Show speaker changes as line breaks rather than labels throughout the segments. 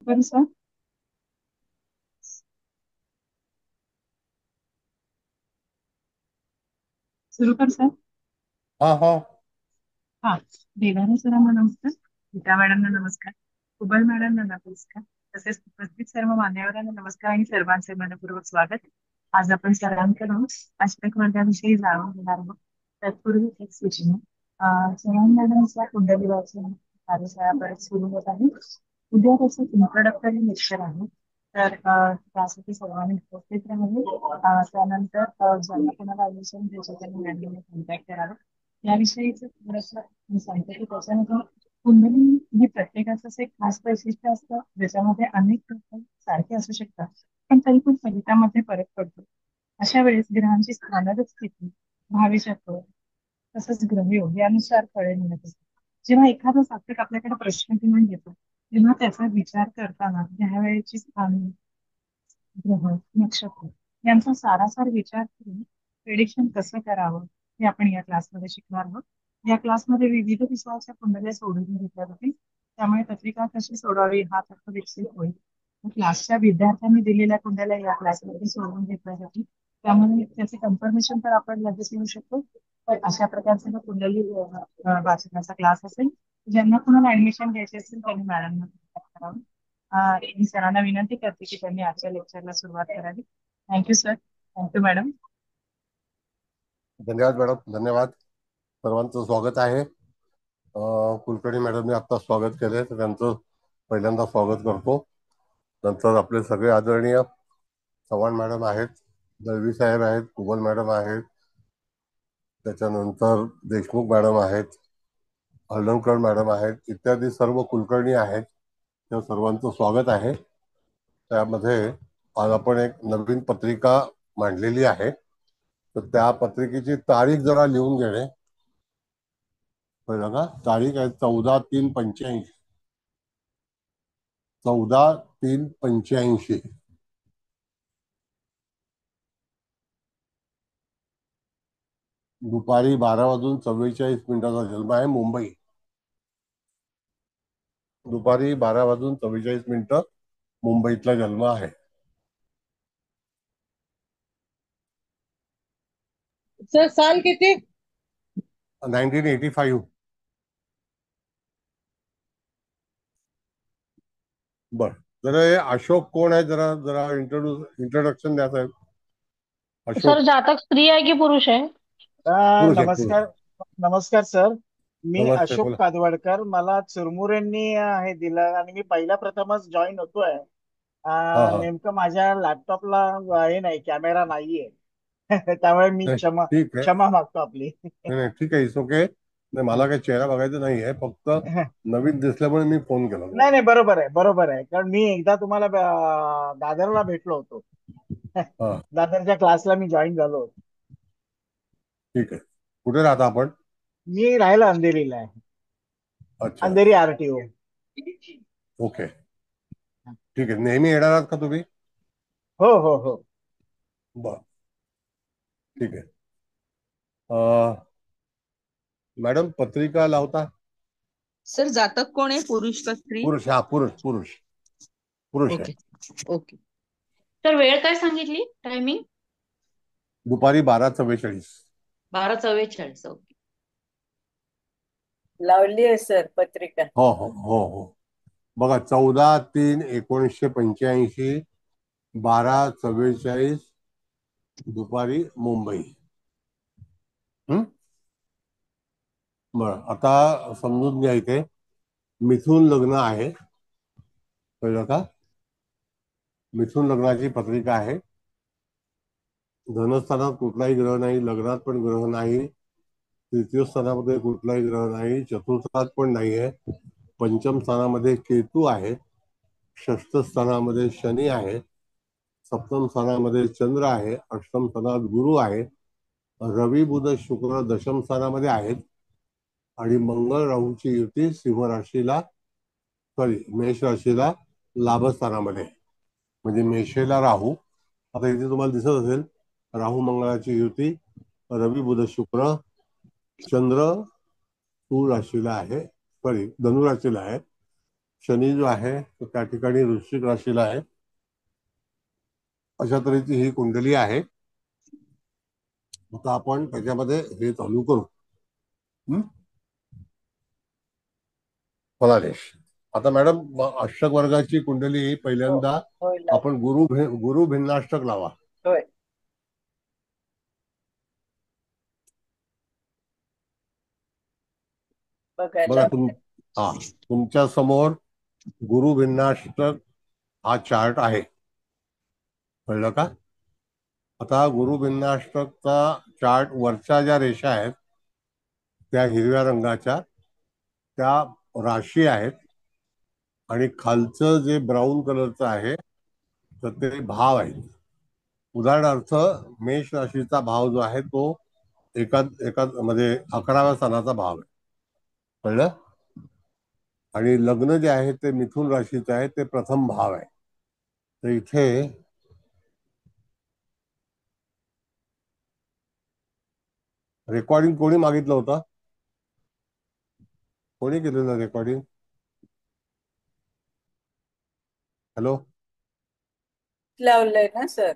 बरं सर. सुरू कर सर.
हाँ हाँ.
हा. देवाने सरांना नमस्कार. गीता मॅडमना नमस्कार. कुबल मॅडमना नमस्कार. तसेच उपस्थित सर्व मान्यवरांना नमस्कार आणि सर्वांचे मनपूर्वक स्वागत. आज आपण सरांकडून अष्टक वर्गाविषयी जाणून घेणार आहोत. तत्पूर्वी एक सूचना. सरांन मॅडमच्या कुंडली वाचन कार्यशाळा परत सुरू होत आहे. उद्या त्याचं इंट्रोडक्टरी लेक्चर आहे. तर त्यासाठी सर्वांनी उपस्थित राहावे. त्यानंतर ज्यांना कोणाला ऍडमिशन घ्यायचं त्यांनी मॅडमने कॉन्टॅक्ट करावा. याविषयीच थोडंसं मी सांगते की त्याच्यानंतर कुंडली ही प्रत्येकाचं असं एक खास वैशिष्ट्य असतं ज्याच्यामध्ये अनेक प्रकार सारखे असू शकतात पण तरी पण फलितामध्ये फरक पडतो. अशा वेळेस ग्रहांची स्थानागत स्थिती, भावी चक्र तसंच ग्रहयोग यानुसार फळे मिळत असतात. जेव्हा एखादा साधक आपल्याकडे प्रश्न घेऊन येतो तेव्हा त्याचा विचार करताना त्यावेळेची स्थान, ग्रह, नक्षत्र यांचा सारासार विचार करून प्रेडिक्शन कसं करावं हे आपण या क्लासमध्ये शिकणार आहोत. या क्लासमध्ये विविध विषयाच्या कुंडल्या सोडून घेतल्या जातील. त्यामुळे पत्रिका कशी सोडवावी हा तर्क विकसित होईल. क्लासच्या विद्यार्थ्यांनी दिलेल्या कुंडल्या या क्लासमध्ये सोडवून घेतल्या जातील. त्यामुळे त्याचे कन्फर्मेशन तर आपण लगेच येऊ शकतो. पण अशा प्रकारचा हा कुंडली वाचनाचा क्लास असेल. ज्यांना कोणाला ऍडमिशन घ्यायचे असेल त्यांनी मॅडमना कॉन्टॅक्ट करावं. मी सरांना विनंती करते की त्यांनी आजच्या लेक्चरला सुरुवात करावी. Thank you sir. Thank you madam.
धन्यवाद मॅडम, धन्यवाद. सर्वांचं स्वागत आहे. कुलकर्णी मॅडमने आता स्वागत केले तर त्यांचं पहिल्यांदा स्वागत करतो. नंतर आपले सगळे आदरणीय चव्हाण मॅडम आहेत, दळवी साहेब आहेत, कुबल मॅडम आहेत, त्याच्यानंतर देशमुख मॅडम आहेत, हळदणकर मॅडम आहेत, इत्यादी सर्व कुलकर्णी आहेत. त्या सर्वांचं स्वागत आहे. त्यामध्ये आज आपण एक नवीन पत्रिका मांडलेली आहे. तर त्या पत्रिकेची तारीख जरा लिहून घेणे. कळलं का? तारीख आहे 14/3/85. 14/3/85. दुपारी 12:44 जन्म आहे, मुंबई. दुपारी 12:44 मुंबईतला जन्म आहे.
सर साल किती?
1985. बर. जरा हे अशोक कोण आहे, जरा जरा इंट्रोडक्शन द्या साहेब.
सर
अशोक.
जातक स्त्री आहे की पुरुष आहे?
पुरुष आहे, पुरुष.
नमस्कार. नमस्कार सर. मी
नमस्ते,
अशोक
बोला.
कादवडकर. मला चुरमुरेंनी हे दिलं आणि मी पहिल्या प्रथमच जॉईन होतोय.
हा हा.
नेमकं माझ्या लॅपटॉपला हे नाही, कॅमेरा नाहीये. त्यामुळे मी
नाही,
क्षमा
ठीक आहे.
क्षमा मागतो आपली.
नाही नाही, ठीक आहे, इट्स ओके. नाही, मला काही चेहरा बघायचा नाही आहे, फक्त नवीन दिसल्यामुळे मी फोन केला
नाही
तुम्हाला.
नाही, बरोबर आहे, बरोबर आहे. कारण मी एकदा तुम्हाला दादरला भेटलो होतो.
हा.
दादरच्या क्लासला मी जॉईन झालो होतो.
ठीक आहे. कुठे राहता आपण?
मी राहायला अंधेरीला आहे.
अच्छा.
अंधेरी आरटीओ.
ओके. ठीक आहे. नेहमी येणार आहात का तुम्ही?
हो हो हो.
बर. ठीक आहे. अं, मॅडम, पत्रिका लावता?
सर जातक कोण आहे, पुरुष का स्त्री?
पुरुष, हा, पुरुष पुरुष. पुरुष आहे.
ओके. ओके.
तर वेळ काय सांगितली टायमिंग?
दुपारी 12:44.
12:44. ओके.
लावली आहे सर पत्रिका.
हो हो हो हो. बघा, 14/3/1985, 12:44 दुपारी, मुंबई. हम्म. बरं, आता समजून घ्या. इथे मिथून लग्न आहे, कळलं का? मिथून लग्नाची पत्रिका आहे. धनस्थानात कुठलाही ग्रह नाही, लग्नात पण ग्रह नाही, तृतीय स्थानामध्ये कुठलाही ग्रह नाही, चतुर्थात पण नाही आहे, पंचम स्थानामध्ये केतू आहे, षष्ठ स्थानामध्ये शनी आहे, सप्तम स्थानामध्ये चंद्र आहे, अष्टम स्थानात गुरु आहे, रवी बुध शुक्र दशम स्थानामध्ये आहेत, आणि मंगळ राहूची युती सिंह राशीला, सॉरी, मेष राशीला लाभस्थानामध्ये आहे. म्हणजे मेषेला राहू. आता इथे तुम्हाला दिसत असेल राहू मंगळाची युती, रवी बुध शुक्र, चंद्र तूळ राशीला आहे, सॉरी, धनु राशीला आहे, शनी जो आहे तो त्या ठिकाणी वृश्चिक राशीला आहे. अशा तऱ्हेची ही कुंडली आहे. आता आपण त्याच्यामध्ये हे चालू करू. फलादेश. आता मॅडम अष्टक वर्गाची कुंडली पहिल्यांदा
होय लाव.
आपण गुरु भिन्नाष्टक लावा.
होय.
बघा
बघायला
तुमच्या समोर गुरु भिन्नाष्टक हा चार्ट आहे. कळलं का? आता गुरु भिन्नाष्टकचा चार्ट वरच्या ज्या रेषा आहेत त्या हिरव्या रंगाच्या त्या राशी आहेत आणि खालचं जे ब्राऊन कलरचं आहे तर ते भाव आहेत. उदाहरणार्थ मेष राशीचा भाव जो आहे तो एका म्हणजे 11व्या स्थानाचा भाव आहे. कळलं? आणि लग्न जे आहे ते मिथुन राशीचं आहे, ते प्रथम भाव आहे. तर इथे रेकॉर्डिंग कोणी मागितलं होतं? कोणी केलेलं रेकॉर्डिंग? हॅलो?
लावलंय ना सर?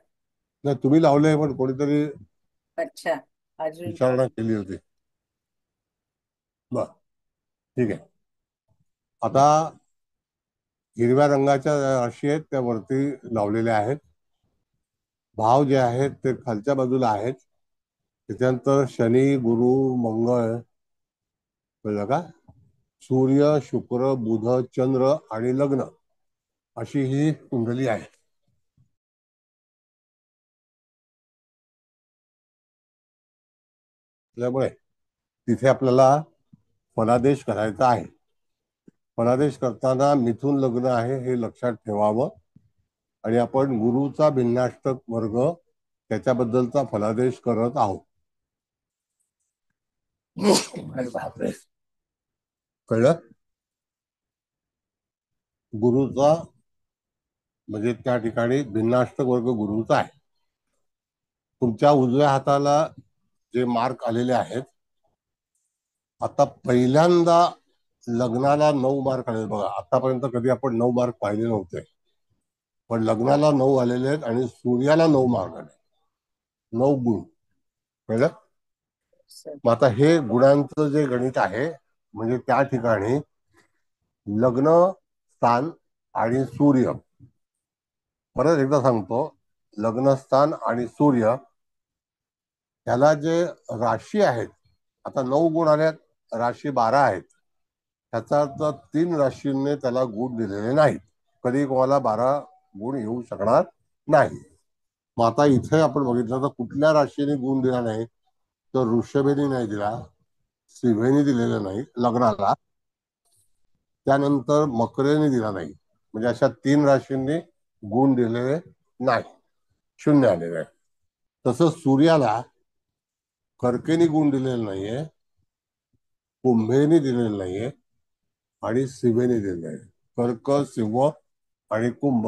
नाही, तुम्ही लावलंय पण कोणीतरी
अच्छा, अजून
विचारणा केली होती. बर, ठीक आहे. आता हिरव्या रंगाच्या राशी आहेत त्या वरती लावलेल्या आहेत. भाव जे आहेत ते खालच्या बाजूला आहेत. त्याच्यानंतर शनी, गुरु, मंगळ, कळलं का? सूर्य, शुक्र, बुध, चंद्र आणि लग्न अशी ही कुंडली आहे. त्यामुळे तिथे आपल्याला फलादेश करायचा आहे. फलादेश करताना मिथुन लग्न आहे हे लक्षात ठेवावं आणि आपण गुरुचा भिन्नाष्टक वर्ग त्याच्याबद्दलचा फलादेश करत आहोत. कळलं? गुरुचा म्हणजे त्या ठिकाणी भिन्नाष्टक वर्ग गुरुचा आहे. तुमच्या उजव्या हाताला जे मार्क आलेले आहेत, आता पहिल्यांदा लग्नाला 9 मार्क आले. बघा, आतापर्यंत कधी आपण 9 मार्क पाहिले नव्हते, पण लग्नाला 9 आलेले आहेत आणि सूर्याला 9 मार्क आले. 9 गुण. कळलं? मग आता हे गुणांचं जे गणित आहे म्हणजे त्या ठिकाणी लग्न स्थान आणि सूर्य, परत एकदा सांगतो, लग्नस्थान आणि सूर्य त्याला जे राशी आहेत, आता 9 गुण आल्यात, राशी 12 आहेत. त्याचा अर्थ 3 राशींनी त्याला गुण दिलेले नाहीत. कधी कोणाला 12 गुण येऊ शकणार नाही. मग आता इथे आपण बघितलं तर कुठल्या राशीने गुण दिला नाही, तर वृषभेने नाही दिला, सिंहेने दिलेला नाही लग्नाला, त्यानंतर मकरेने दिला नाही. म्हणजे अशा 3 राशींनी गुण दिलेले नाही, 0 आलेले आहे. तसंच सूर्याला कर्केने गुण दिलेला नाहीये, कुंभेने दिलेला नाहीये आणि सिंहेने दिलेला आहे. कर्क, सिंह आणि कुंभ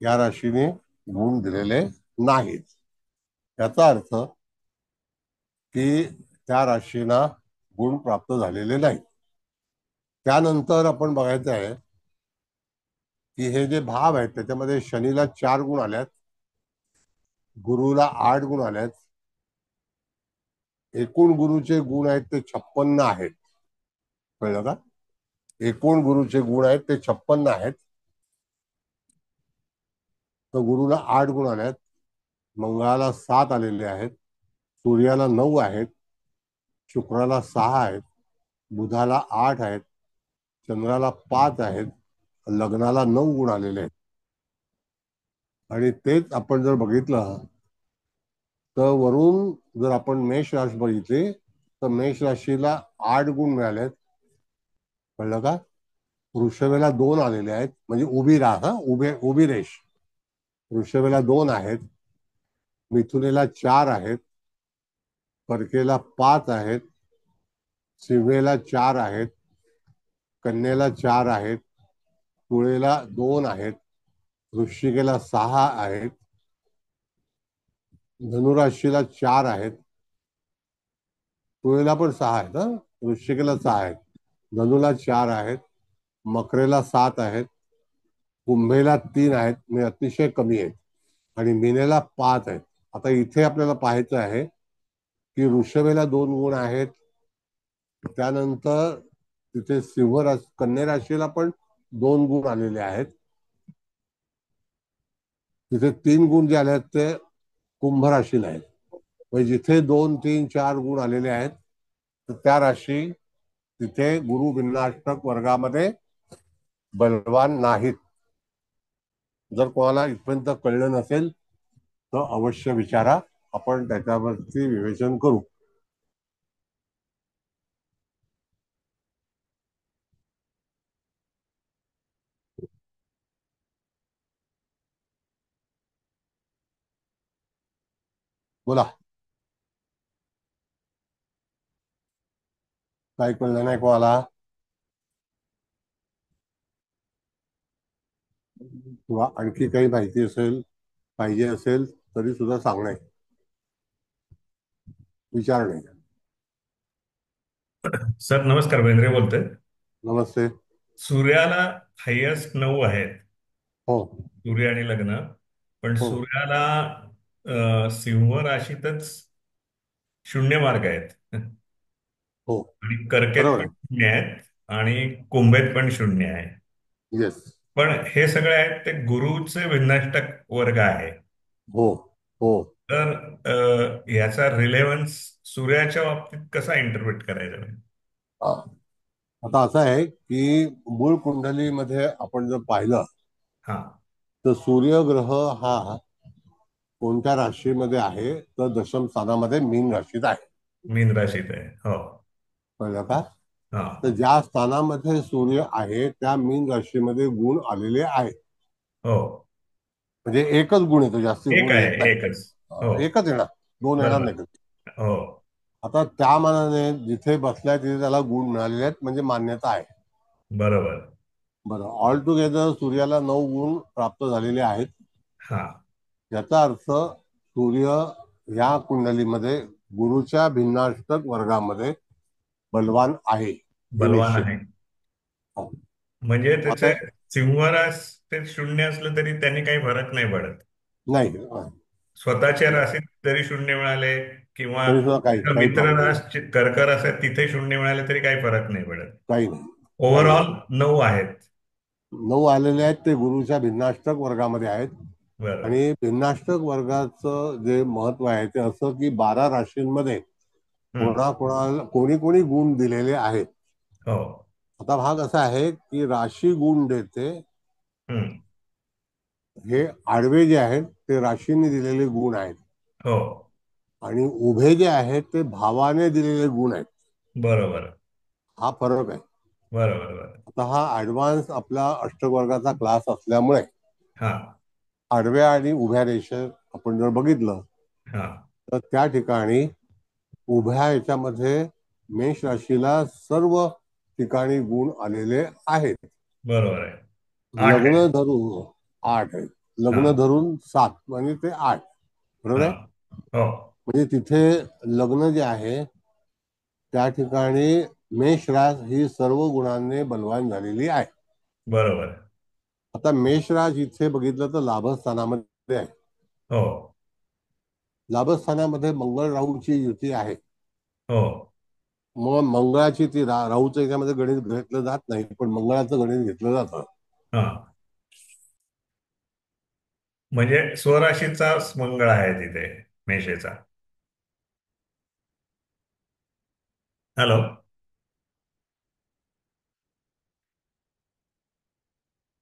या राशीने गुण दिलेले नाहीत. याचा अर्थ की त्या राशीना गुण प्राप्त झालेले नाही. त्यानंतर आपण बघायचं आहे की हे जे भाव आहेत त्याच्यामध्ये शनीला 4 गुण आल्यात, गुरुला 8 गुण आल्यात. एकूण गुरुचे गुण आहेत ते 56 आहेत. कळलं का? एकूण गुरुचे गुण आहेत ते 56 आहेत. तर गुरुला 8 गुण आल्यात, मंगळाला 7 आलेले आहेत, सूर्याला 9 आहेत, शुक्राला 6 आहेत, बुधाला 8 आहेत, चंद्राला 5 आहेत, लग्नाला 9 गुण आलेले आहेत. आणि तेच आपण जर बघितलं तर वरून जर आपण मेष राशी बघितली तर मेष राशीला 8 गुण मिळालेत. कळलं का? वृषभेला 2 आलेले आहेत, म्हणजे उभी राह, उभी रेष. वृषभेला 2 आहेत, मिथुनेला 4 आहेत, कर्केला 5 आहेत, सिंहेला 4 आहेत, कन्येला 4 आहेत, तुळेला 2 आहेत, वृश्चिकेला 6 आहेत, धनुराशीला 4 आहेत, तुळेला पण 6 आहेत, वृश्चिकेला 6 आहेत, धनुला 4 आहेत, मकरेला 7 आहेत, कुंभेला 3 आहेत, म्हणजे अतिशय कमी आहेत, आणि मीनेला 5 आहेत. आता इथे आपल्याला पाहायचं आहे की वृषभेला 2 गुण आहेत. त्यानंतर तिथे कन्या राशीला पण 2 गुण आलेले आहेत. तिथे 3 गुण जे आले आहेत ते कुंभ राशीला आहेत. म्हणजे जिथे 2, 3, 4 गुण आलेले आहेत तर त्या राशी तिथे गुरु भिन्नाष्टक वर्गामध्ये बलवान नाहीत. जर कोणाला इथपर्यंत कळलं नसेल तर अवश्य विचारा, आपण त्याच्यावरती विवेचन करू. बोला, काही कळलं नाही कोणाला किंवा आणखी काही माहिती असेल पाहिजे असेल तरी सुद्धा सांगणे, विचारणे.
सर नमस्कार, बेंद्रे बोलतोय.
नमस्ते.
सूर्याला हायेस्ट 9 आहेत,
हो
सूर्य आणि लग्न. पण
हो
सूर्याला सिंह राशीतच 0 मार्क आहेत
हो,
आणि कर्केत
बरोबर
पण
आहे.
0 आहेत आणि कुंभेत पण 0 आहे.
येस.
पण हे सगळे आहेत ते गुरुचे भिन्नाष्टक वर्ग आहे.
हो हो.
तर याचा रिलेव्हन्स सूर्याच्या बाबतीत कसा इंटरप्रेट करायचा?
हा. आता असं आहे की मूळ कुंडलीमध्ये आपण जर पाहिलं
हा.
तर सूर्यग्रह हा कोणत्या राशीमध्ये आहे तर दशम स्थानामध्ये मीन राशीत आहे.
मीन राशीत आहे. हो.
कळलं का?
हा.
तर ज्या स्थानामध्ये सूर्य आहे त्या मीन राशीमध्ये गुण आलेले आहेत.
हो.
म्हणजे एकच गुण येतो, जास्ती
एक
गुण
आहे,
येत नाही.
एकच. हो.
एकच येणार, 2 येणार
बरोबर.
नाही.
हो.
आता त्या मानाने जिथे बसलाय तिथे त्याला गुण मिळालेले आहेत, म्हणजे मान्यता आहे.
बरोबर.
बरं, ऑल टुगेदर सूर्याला 9 गुण प्राप्त झालेले आहेत.
हा.
याचा अर्थ सूर्य या कुंडलीमध्ये गुरुच्या भिन्नाष्टक वर्गामध्ये बलवान आहे, हे
बलवान
निश्चित.
आहे.
हो.
म्हणजे त्याचे
आता
सिंहरास ते 0 असलं तरी त्यांनी काही फरक नाही पडत.
नाही,
स्वतःच्या राशीत जरी 0 मिळाले किंवा
तरी सुद्धा काही काही
मित्र
प्रॉब्लेम
रास कर्क रास आहे तिथे 0 मिळाले तरी काही फरक नाही पडत.
काही नाही.
ओव्हरऑल 9 आहेत.
9 आलेले आहेत ते गुरुच्या भिन्नाष्टक वर्गामध्ये आहेत.
बरं.
आणि भिन्नाष्टक वर्गाचं जे महत्व आहे ते असं की 12 राशींमध्ये कोणी कोणी गुण दिलेले आहेत.
हो.
आता भाग असा आहे की राशी गुण देते, हे आडवे जे आहेत ते राशीने दिलेले गुण आहेत.
हो.
आणि उभे जे आहेत ते भावाने दिलेले गुण आहेत.
बरोबर.
हा फरक आहे.
बरोबर.
आता हा ऍडव्हान्स आपला अष्टवर्गाचा क्लास असल्यामुळे
हा.
आडव्या आणि उभ्या रेषा आपण जर बघितलं
हा.
तर त्या ठिकाणी उभ्या याच्यामध्ये मेष राशीला सर्व ठिकाणी गुण आलेले आहेत.
बरोबर आहे. 8
लग्न
आहे.
धरून 8 आहेत,
हा.
लग्न धरून 7, म्हणजे ते 8. बरोबर
हा.
आहे.
हो.
म्हणजे तिथे लग्न जे आहे त्या ठिकाणी मेष रास ही सर्व गुणांनी बलवान झालेली आहे.
बरोबर.
आता मेष रास इथे बघितलं तर लाभस्थानामध्ये आहे.
हो.
लाभस्थानामध्ये मंगळ राहूची युती आहे.
हो.
मग मंगळाची ती राहूचं याच्यामध्ये गणित घेतलं जात नाही, पण मंगळाचं गणित घेतलं जातं.
हा. म्हणजे स्वराशीचा मंगळ आहे तिथे मेषेचा. हॅलो.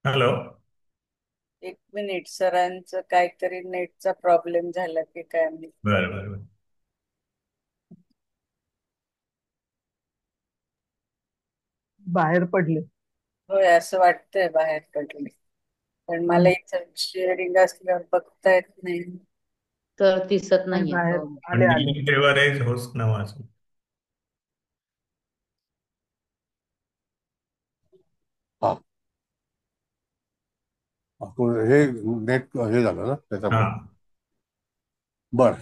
हॅलो.
1 मिनिट, सरांचं काहीतरी नेटचा प्रॉब्लेम झाला की काय माहिती.
बरं.
बाहेर पडले.
होय, असं वाटतंय बाहेर पडले, पण मला इथं शेअरिंग असल्यावर बघता येत नाही.
तर दिसत नाहीये.
बाहेर
हो.
आले.
तेव्हा होस्ट नावाचं.
हा, हे नेट हे झालं ना त्याच्यामुळे.
हा.
बर,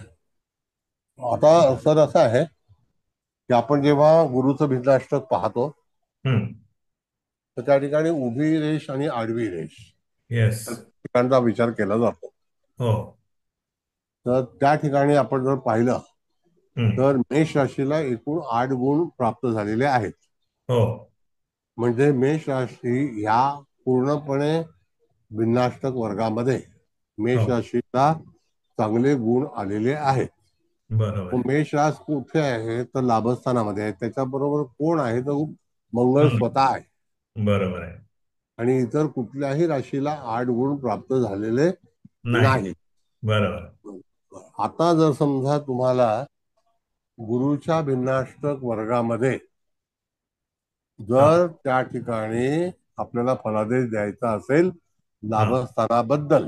आता सर असं आहे की आपण जेव्हा गुरुचं भिन्नाष्टक पाहतो
हम्म.
तर त्या ठिकाणी उभी रेष आणि आडवी रेष
येस.
या ठिकाणचा विचार केला जातो.
हो.
तर त्या ठिकाणी आपण जर पाहिलं
हम्म.
तर मेष राशीला एकूण 8 गुण प्राप्त झालेले आहेत.
हो.
म्हणजे मेष राशी ह्या पूर्णपणे भिन्नाष्टक वर्गामध्ये मेष
हो.
राशीला चांगले गुण आलेले आहेत.
बरोबर.
मेष रास कुठे आहे तर लाभस्थानामध्ये आहे. त्याच्याबरोबर कोण आहे तर मंगळ
हम्म.
स्वतः आहे.
बरोबर आहे.
आणि इतर कुठल्याही राशीला 8 गुण प्राप्त झालेले
नाही.
नाही.
बरोबर.
आता जर समजा तुम्हाला गुरुच्या भिन्नाष्टक वर्गामध्ये जर त्या ठिकाणी आपल्याला फलादेश द्यायचा असेल लाभस्थानाबद्दल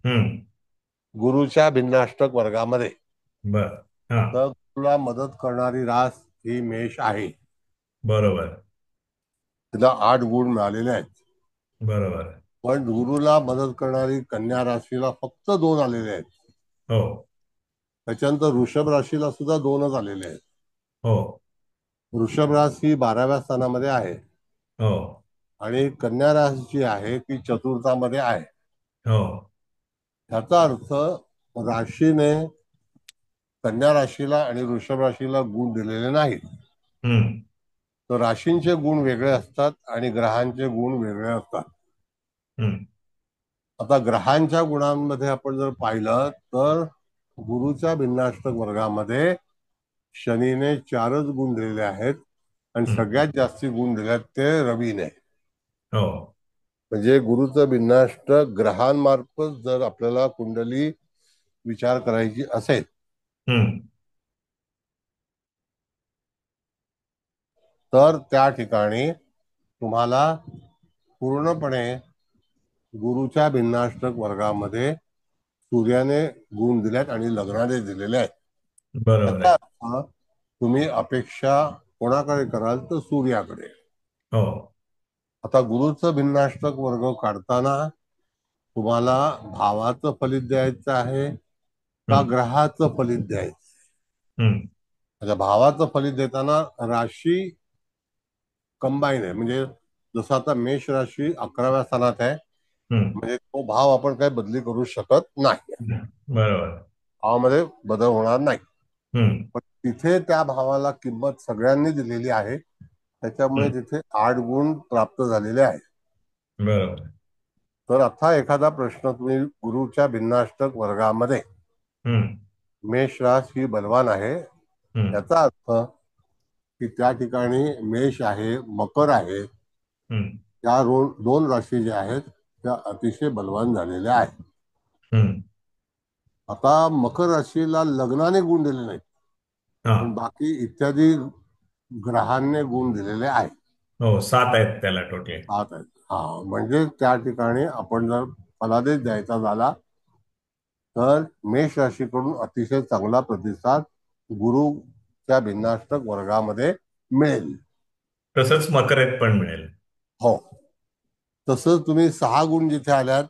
हम्म.
गुरुच्या भिन्नाष्टक वर्गामध्ये,
बर. हा.
तर तुला मदत करणारी रास ही मेष आहे.
बरोबर.
तिला 8 गुण मिळालेले आहेत.
बरोबर.
पण गुरुला मदत करणारी कन्या राशीला फक्त 2 आलेले आहेत.
हो.
त्याच्यानंतर वृषभ राशीला सुद्धा 2च आलेले आहेत.
हो.
वृषभ रास ही 12व्या स्थानामध्ये आहे
हो.
आणि कन्या रास जी आहे ती चतुर्थामध्ये आहे.
हो.
ह्याचा अर्थ राशीने कन्या राशीला आणि वृषभ राशीला गुण दिलेले नाहीत.
हम्म.
तर राशींचे गुण वेगळे असतात आणि ग्रहांचे गुण वेगळे असतात.
हम्म.
आता ग्रहांच्या गुणांमध्ये आपण जर पाहिलं तर गुरुच्या भिन्नाष्टक वर्गामध्ये शनीने 4च गुण दिलेले आहेत आणि सगळ्यात जास्ती गुण दिले आहेत ते रवीने.
हो.
म्हणजे गुरुचं भिन्नाष्टक ग्रहांमार्फत जर आपल्याला कुंडली विचार करायची असेल
हम्म.
तर त्या ठिकाणी तुम्हाला पूर्णपणे गुरुच्या भिन्नाष्टक वर्गामध्ये सूर्याने गुण दिलेत आणि लग्नाने दिलेले आहेत.
बरोबर
त्याचा
आहे.
अर्थ तुम्ही अपेक्षा कोणाकडे कराल तर सूर्याकडे.
हो.
आता गुरुचं भिन्नाष्टक वर्ग काढताना तुम्हाला भावाचं फलित द्यायचं आहे का
हम्म.
ग्रहाचं फलित द्यायचं.
हम्म.
आता भावाचं फलित देताना राशी कंबाईन आहे. म्हणजे जसं आता मेष राशी 11व्या स्थानात आहे
हम्म.
म्हणजे तो भाव आपण काही बदली करू शकत नाही.
बरोबर.
भावामध्ये बदल होणार नाही.
हम्म.
पण तिथे त्या भावाला किंमत सगळ्यांनी दिलेली आहे. त्याच्यामुळे तिथे 8 गुण प्राप्त झालेले आहेत.
बरोबर.
तर आता एखादा प्रश्न तुम्ही गुरुच्या भिन्नाष्टक वर्गामध्ये
हम्म.
मेष रास ही बलवान आहे
हम्म.
याचा अर्थ की त्या ठिकाणी मेष आहे, मकर आहे,
हम्म.
त्या 2 राशी ज्या आहेत त्या अतिशय बलवान झालेल्या आहेत.
हम्म.
आता मकर राशीला लग्नाने गुण दिले नाहीत
हा.
पण बाकी इत्यादी ग्रहांनी गुण दिलेले आहेत.
हो, 7 आहेत त्याला टोटल.
7 आहेत. म्हणजे त्या ठिकाणी आपण जर फलादेश द्यायचा झाला तर मेष राशीकडून अतिशय चांगला प्रतिसाद गुरुच्या भिन्नाष्टक वर्गामध्ये मिळेल.
तसंच मकरेत पण मिळेल.
हो. तसंच तुम्ही 6 गुण जिथे आल्यात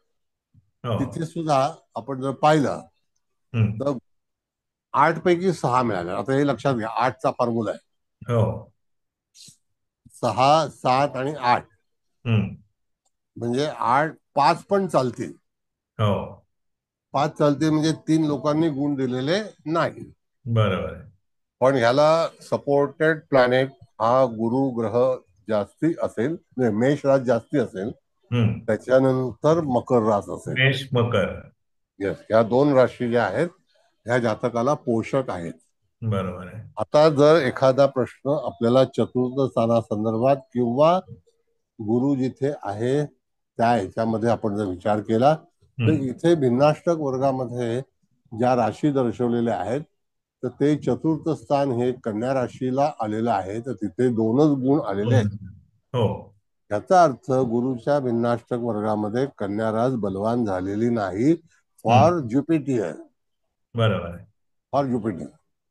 हो.
तिथे सुद्धा आपण जर पाहिलं
हम्म.
तर 8 पैकी 6 मिळाल्या. आता हे लक्षात घ्या, 8चा फॉर्म्युला आहे.
हो.
6, 7 आणि 8
हम्म.
म्हणजे 8, 5 पण चालतील.
हो.
5 चालतील म्हणजे 3 लोकांनी गुण दिलेले नाही.
बरोबर आहे.
पण ह्याला सपोर्टेड प्लॅनेट हा गुरु ग्रह जास्ती असेल, मेष रास जास्ती असेल,
हम्म.
त्याच्यानंतर मकर रास असेल.
मेष मकर.
येस, ह्या 2 राशी ज्या आहेत ह्या जातकाला पोषक आहेत.
बरोबर आहे.
आता जर एखादा प्रश्न आपल्याला चतुर्थ स्थानासंदर्भात किंवा गुरु जिथे आहे त्या ह्याच्यामध्ये आपण जर विचार केला तर इथे भिन्नाष्टक वर्गामध्ये ज्या राशी दर्शवलेल्या आहेत तर ते चतुर्थ स्थान हे कन्या राशीला आलेलं आहे. तर तिथे 2च गुण आलेले आहेत.
हो.
याचा अर्थ गुरुच्या भिन्नाष्टक वर्गामध्ये कन्या रास बलवान झालेली नाही फॉर ज्युपिटर.
बरोबर आहे.
For Jupiter.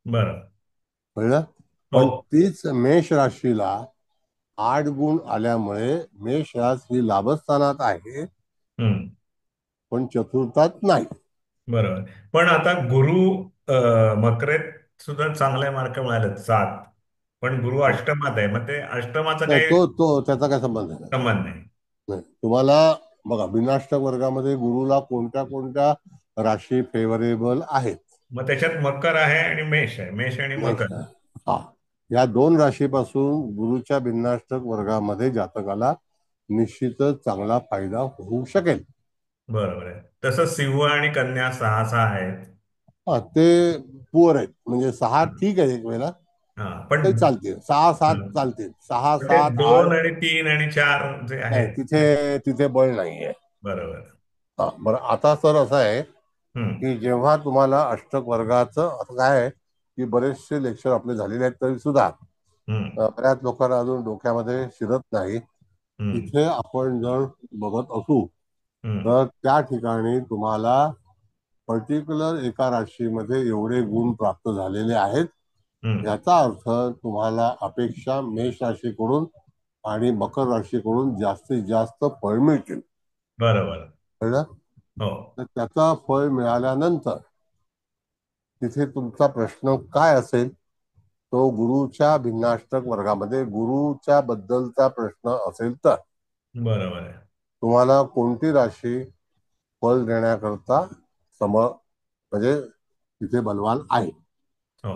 बरोबर.
कळलं.
हो.
पण तीच मेष राशीला 8 गुण आल्यामुळे मेष रास ही लाभस्थानात आहे
हम्म.
पण चतुर्थात नाही.
बरोबर. पण आता गुरु मकरेत सुद्धा चांगले मार्क मिळालेत, 7. पण गुरु अष्टमात आहे, मग ते अष्टमाचा
नाही,
काही
तो तो त्याचा काय संबंध नाही.
संबंध नाही.
नाही. तुम्हाला बघा, भिन्नाष्टक वर्गामध्ये गुरुला कोणत्या कोणत्या राशी फेवरेबल आहेत.
मग त्याच्यात मकर आहे आणि मेष आहे, मेष आणि मकर.
हा, या दोन राशीपासून गुरुच्या भिन्नाष्टक वर्गामध्ये जातकाला निश्चितच चांगला फायदा होऊ शकेल.
बरोबर आहे. तसं सिंह आणि कन्या 6-6 आहेत.
हा, ते पुअर आहेत. म्हणजे 6 ठीक आहे एक वेळेला,
हा, पण
ते चालतील. 6-7 चालतील. 6,
ते
7, 8
2 आणि 3 आणि 4 जे
नाही,
आहेत.
तिथे तिथे बळ नाहीये.
बरोबर.
हा, बरं. आता सर असं आहे
हम्म.
की जेव्हा तुम्हाला अष्टक वर्गाचं असं काय आहे की बरेचसे लेक्चर आपले झालेले आहेत तरी सुद्धा
हम्म.
बऱ्याच लोकांना अजून डोक्यामध्ये शिरत नाही.
हम्म.
इथे आपण जर बघत असू
हम्म.
तर त्या ठिकाणी तुम्हाला पर्टिक्युलर एका राशीमध्ये एवढे गुण प्राप्त झालेले आहेत.
हम्म.
याचा अर्थ तुम्हाला अपेक्षा मेष राशीकडून आणि मकर राशीकडून जास्तीत जास्त फळ मिळतील.
बरोबर.
कळलं?
हो.
तर त्याचा फळ मिळाल्यानंतर तिथे तुमचा प्रश्न काय असेल, तो गुरुच्या भिन्नाष्टक वर्गामध्ये गुरुच्या बद्दलचा प्रश्न असेल तर
बरोबर आहे.
तुम्हाला कोणती राशी फल देण्याकरता म्हणजे तिथे बलवान आहे.
हो,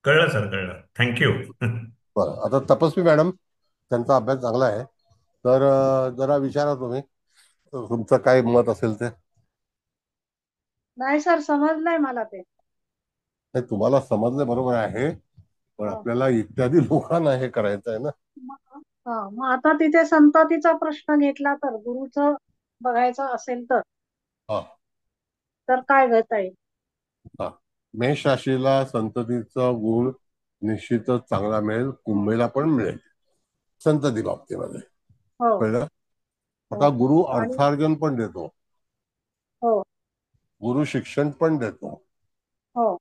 कळलं सर, कळलं. थँक्यू.
बरं, आता तपस्वी मॅडम, त्यांचा अभ्यास चांगला आहे, तर जरा विचारा तुम्ही, तुमचं काय मत असेल ते.
नाही सर, समजलंय मला ते.
नाही, तुम्हाला समजलं बरोबर आहे, पण आपल्याला इत्यादी लोकांना हे करायचं आहे ना.
मग आता तिथे संततीचा प्रश्न घेतला तर गुरुचं बघायचं असेल
हा.
तर काय घेता येईल?
हा, मेष राशीला संततीचा गुण निश्चितच चांगला मिळेल, कुंभेला पण मिळेल संतती बाबतीमध्ये.
हो
कळलं? आता गुरु
आणि
अर्थार्जन पण देतो,
हो
गुरु शिक्षण पण देतो,
हो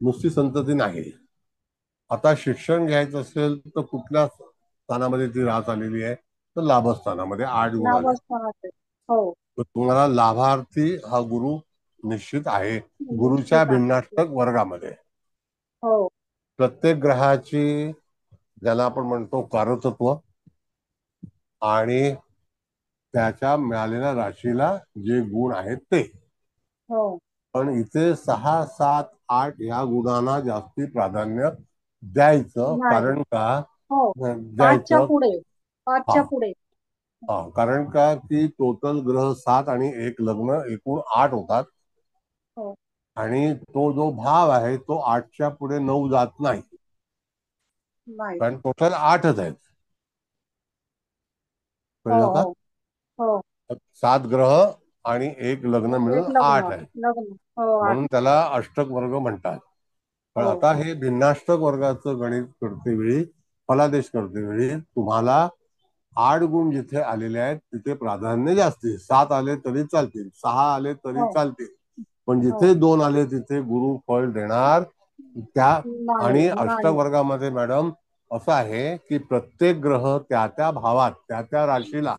नुसती संतती नाही. आता शिक्षण घ्यायचं असेल तर कुठल्या स्थानामध्ये ती रास आलेली आहे, तर लाभस्थानामध्ये 8 गुण आले.
लाभस्थानाचे. हो,
तर तुम्हाला लाभार्थी हा गुरु निश्चित आहे गुरुच्या
निश्चित आहे.
भिन्नाष्टक वर्गामध्ये.
हो
प्रत्येक ग्रहाची, ज्याला आपण म्हणतो कारतत्व, आणि त्याच्या मिळालेल्या राशीला जे गुण आहेत ते.
हो
पण इथे 6, 7, 8 या गुणांना जास्ती प्राधान्य द्यायचं.
नाही.
कारण का
हो, 5च्या
द्यायचं?
पुढे,
हा
5च्या पुढे.
हा, कारण का की टोटल ग्रह 7 आणि 1 लग्न एकूण 8 होतात.
हो
आणि तो जो भाव आहे तो 8च्या पुढे 9 जात नाही,
नाही.
कारण टोटल 8च आहेत.
हो
कळलं का?
हो हो
7 ग्रह आणि 1 लग्न
एक
मिळून 8
लग्न,
आहे,
लग्न. हो 8.
म्हणून त्याला अष्टक वर्ग म्हणतात. पण
हो
आता हे भिन्नाष्टक वर्गाचं गणित करते वेळी, फलादेश करते वेळी तुम्हाला 8 गुण जिथे आलेले आहेत तिथे प्राधान्य जास्ती. 7 आले तरी चालतील, 6 आले तरी
हो
चालतील, पण
हो
जिथे 2 आले तिथे गुरु फळ देणार त्या.
नाही
आणि अष्टक
नाही.
वर्गामध्ये मॅडम असं आहे की प्रत्येक ग्रह त्या त्या भावात, त्या त्या राशीला.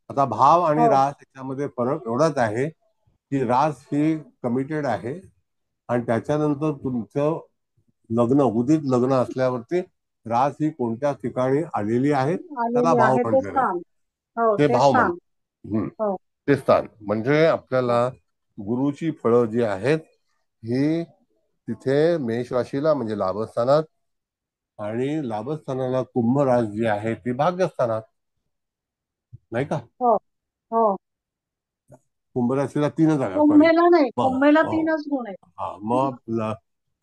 आता भाव आणि
हो
रास याच्यामध्ये फरक एवढाच आहे की रास ही कमिटेड आहे, आणि त्याच्यानंतर तुमचं लग्न, उदित लग्न असल्यावरती रास ही कोणत्या ठिकाणी आलेली आहे त्याला
आलेली
भाव
आहे ते
म्हटलेलं आहे.
स्थान. हो
ते
ते
भाव
स्थान.
म्हणतात.
हो
ते स्थान म्हणजे
हो
आपल्याला गुरुची फळं जी आहेत ही तिथे मेष राशीला म्हणजे लाभस्थानात, आणि लाभस्थानाला कुंभ रास जी आहे ती भाग्यस्थानात, नाही का?
हो हो
कुंभ राशीला 3 जागा, सॉरी.
कुंभेला नाही, कुंभेला
मग
3च गुण आहेत.
मग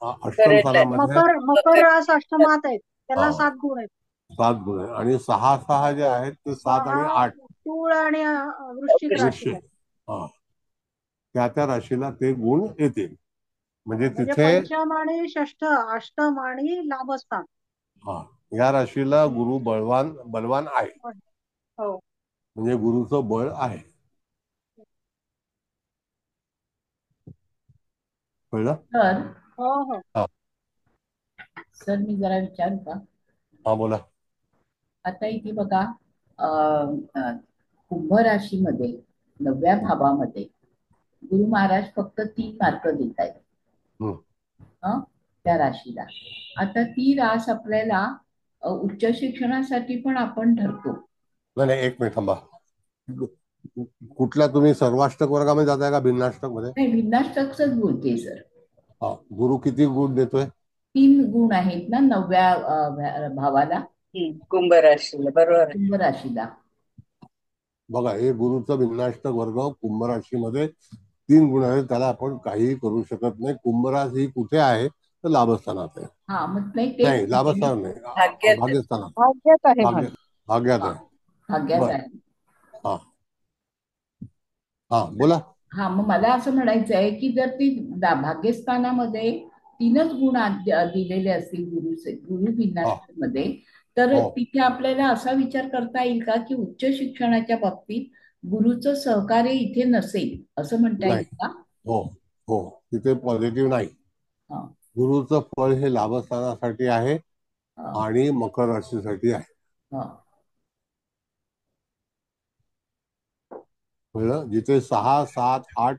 अष्टम
करेक्ट आहे.
स्थानामध्ये
मकर रास अष्टमात आहेत, त्याला
हा,
7 गुण आहेत.
7 गुण आहे, आणि 6 जे आहेत ते 7 आणि 8
तूळ आणि वृश्चिक राशीत
वृश्चिक.
आहे.
हा, त्या त्या राशीला ते गुण येतील. म्हणजे
म्हणजे
तिथे
पंचम आणि षष्ठ, अष्टम आणि लाभस्थान.
हा, या राशीला गुरु बलवान आहे,
हो
म्हणजे गुरुचं बळ आहे. कळलं?
तर
हो हो
सर मी जरा विचारू का?
हा, बोला.
आता इथे बघा, अं, अं, कुंभ राशीमध्ये 9व्या भावामध्ये गुरु महाराज फक्त 3 मार्क देत आहेत.
हम्म.
हं? त्या राशीला. आता ती रास आपल्याला उच्च शिक्षणासाठी पण आपण ठरतो.
नाही, एक मिनिट थांबा. कुठल्या तुम्ही सर्वाष्टक वर्गामध्ये जाताय का भिन्नाष्टक मध्ये?
नाही, भिन्नाष्टकच बोलते सर.
हा, गुरु किती गुण देतोय?
3 गुण आहेत ना 9व्या भावाला,
कुंभ राशीला, बरोबर आहे.
कुंभ राशीला.
बघा, हे गुरुचं भिन्नाष्टक वर्ग कुंभ राशीमध्ये 3 गुण आहेत. त्याला आपण काहीही करू शकत नाही. कुंभ राशी कुठे आहे? तर लाभस्थानात आहे.
हा, मग नाही
नाही, लाभस्थान नाही,
भाग्यात.
भाग्यस्थानात.
भाग्यात आहे
भाग्यात आहे.
भाग्यात
बरं.
आहे.
हा हा, बोला.
हा, मग मला असं म्हणायचं आहे की जर ती भाग्यस्थानामध्ये 3च गुण दिलेले असतील गुरु भिन्नाष्टकमध्ये, तर
हो.
तिथे आपल्याला असा विचार करता येईल का की उच्च शिक्षणाच्या बाबतीत गुरुचं सहकार्य इथे नसेल, असं म्हणता येईल
नाही.
का?
हो हो, तिथे पॉझिटिव्ह नाही.
हा,
गुरुचं फळ हे लाभस्थानासाठी आहे
हा,
आणि मकर राशीसाठी आहे.
हा.
कळलं? जिथे 6, 7, 8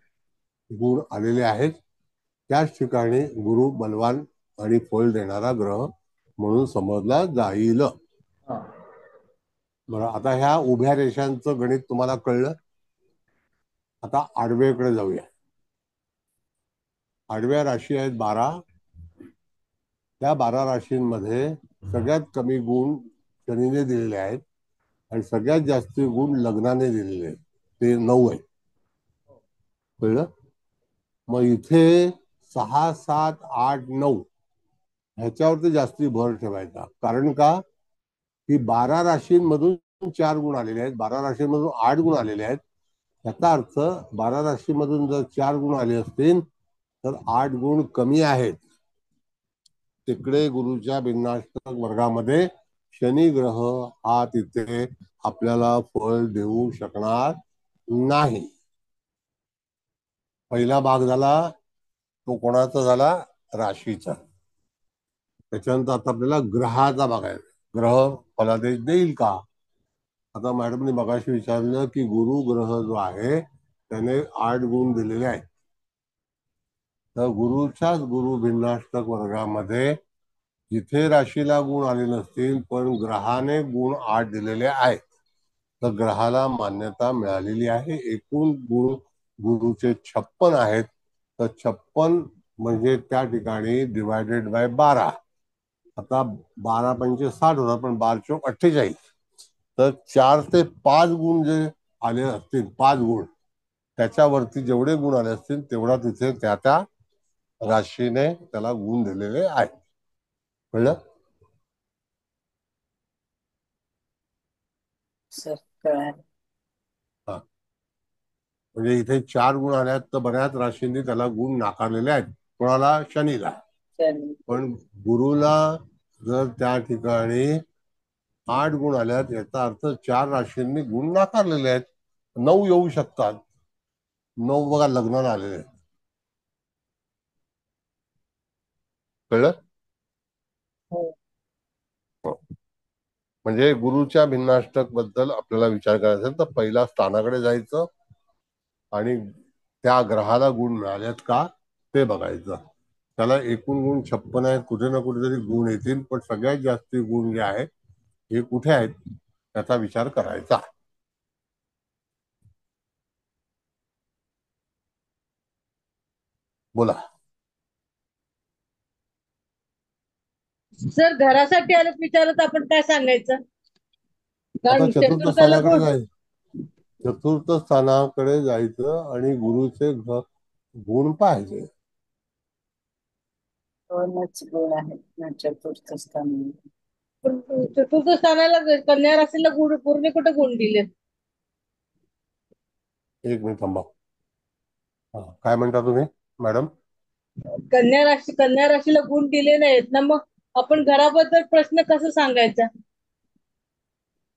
गुण आलेले आहेत त्याच ठिकाणी गुरु बलवान आणि फळ देणारा ग्रह म्हणून समजला जाईल.
हा.
बरं, आता ह्या उभ्या रेषांचं गणित तुम्हाला कळलं. आता आडव्याकडे जाऊया. आडव्या राशी आहेत 12. त्या 12 राशींमध्ये सगळ्यात कमी गुण शनीने दिलेले आहेत आणि सगळ्यात जास्त गुण लग्नाने दिलेले आहेत, ते 9 आहेत. कळलं? मग इथे 6, 7, 8, 9 ह्याच्यावरती जास्ती भर ठेवायचा. कारण का? की 12 राशींमधून 4 गुण आलेले आहेत, 12 राशींमधून 8 गुण आलेले आहेत. याचा अर्थ 12 राशीमधून जर 4 गुण आले असतील तर 8 गुण कमी आहेत. तिकडे गुरुच्या भिन्नाष्टक वर्गामध्ये शनी ग्रह हा तिथे आपल्याला फळ देऊ शकणार नाही. पहिला भाग झाला तो कोणाचा झाला? राशीचा. त्याच्यानंतर आता आपल्याला ग्रहाचा बघायचा. ग्रह फलादेश देईल का? आता मॅडमने मगाशी विचारलं की गुरु ग्रह जो आहे त्याने 8 गुण दिलेले आहेत. तर गुरुच्याच गुरु भिन्नाष्टक वर्गामध्ये जिथे राशीला गुण आले नसतील पण ग्रहाने गुण 8 दिलेले आहेत तर ग्रहाला मान्यता मिळालेली आहे. एकूण गुण गुरुचे 56 आहेत. तर 56 म्हणजे त्या ठिकाणी डिवायडेड बाय 12. आता 12 पंचे 60 होतात, पण 12 चोक 48. तर 4 ते 5 गुण जे आले असतील, 5 गुण त्याच्यावरती जेवढे गुण आले असतील तेवढा तिथे त्या त्या राशीने त्याला गुण दिलेले आहेत. कळलं?
सर कळालं.
म्हणजे इथे 4 गुण आल्यात तर बऱ्याच राशींनी त्याला गुण नाकारलेले आहेत. कोणाला? शनीला. पण गुरुला जर त्या ठिकाणी 8 गुण आल्यात याचा अर्थ 4 राशींनी गुण नाकारलेले आहेत. 9 येऊ शकतात. 9 बघा लग्नाला आलेले आहेत. कळलं? म्हणजे गुरुच्या भिन्नाष्टक बद्दल आपल्याला विचार करायचा असेल तर पहिला स्थानाकडे जायचं आणि त्या ग्रहाला गुण मिळालेत का ते बघायचं. त्याला एकूण गुण 56 आहेत. कुठे ना कुठेतरी गुण येतील, पण सगळ्यात जास्त गुण जे आहेत हे कुठे आहेत त्याचा विचार करायचा. बोला.
सर घरासाठी आलं विचारलं तर आपण काय सांगायचं?
आता
कारण
चतुर्थ
चतुर्थाला
स्थानाकडे
गुण
जायचं. चतुर्थ स्थानाकडे जायचं आणि गुरुचे गुण पाहायचे.
2च गुण आहेत ना चतुर्थ स्थान.
चतुर्थ स्थानाला कन्या राशीला गुण पूर्ण कुठे गुण दिले?
एक मिनिट थांबा. काय म्हणता तुम्ही मॅडम?
कन्या राशीला गुण दिले नाहीत ना, मग आपण घराबद्दल प्रश्न कसं सांगायचा?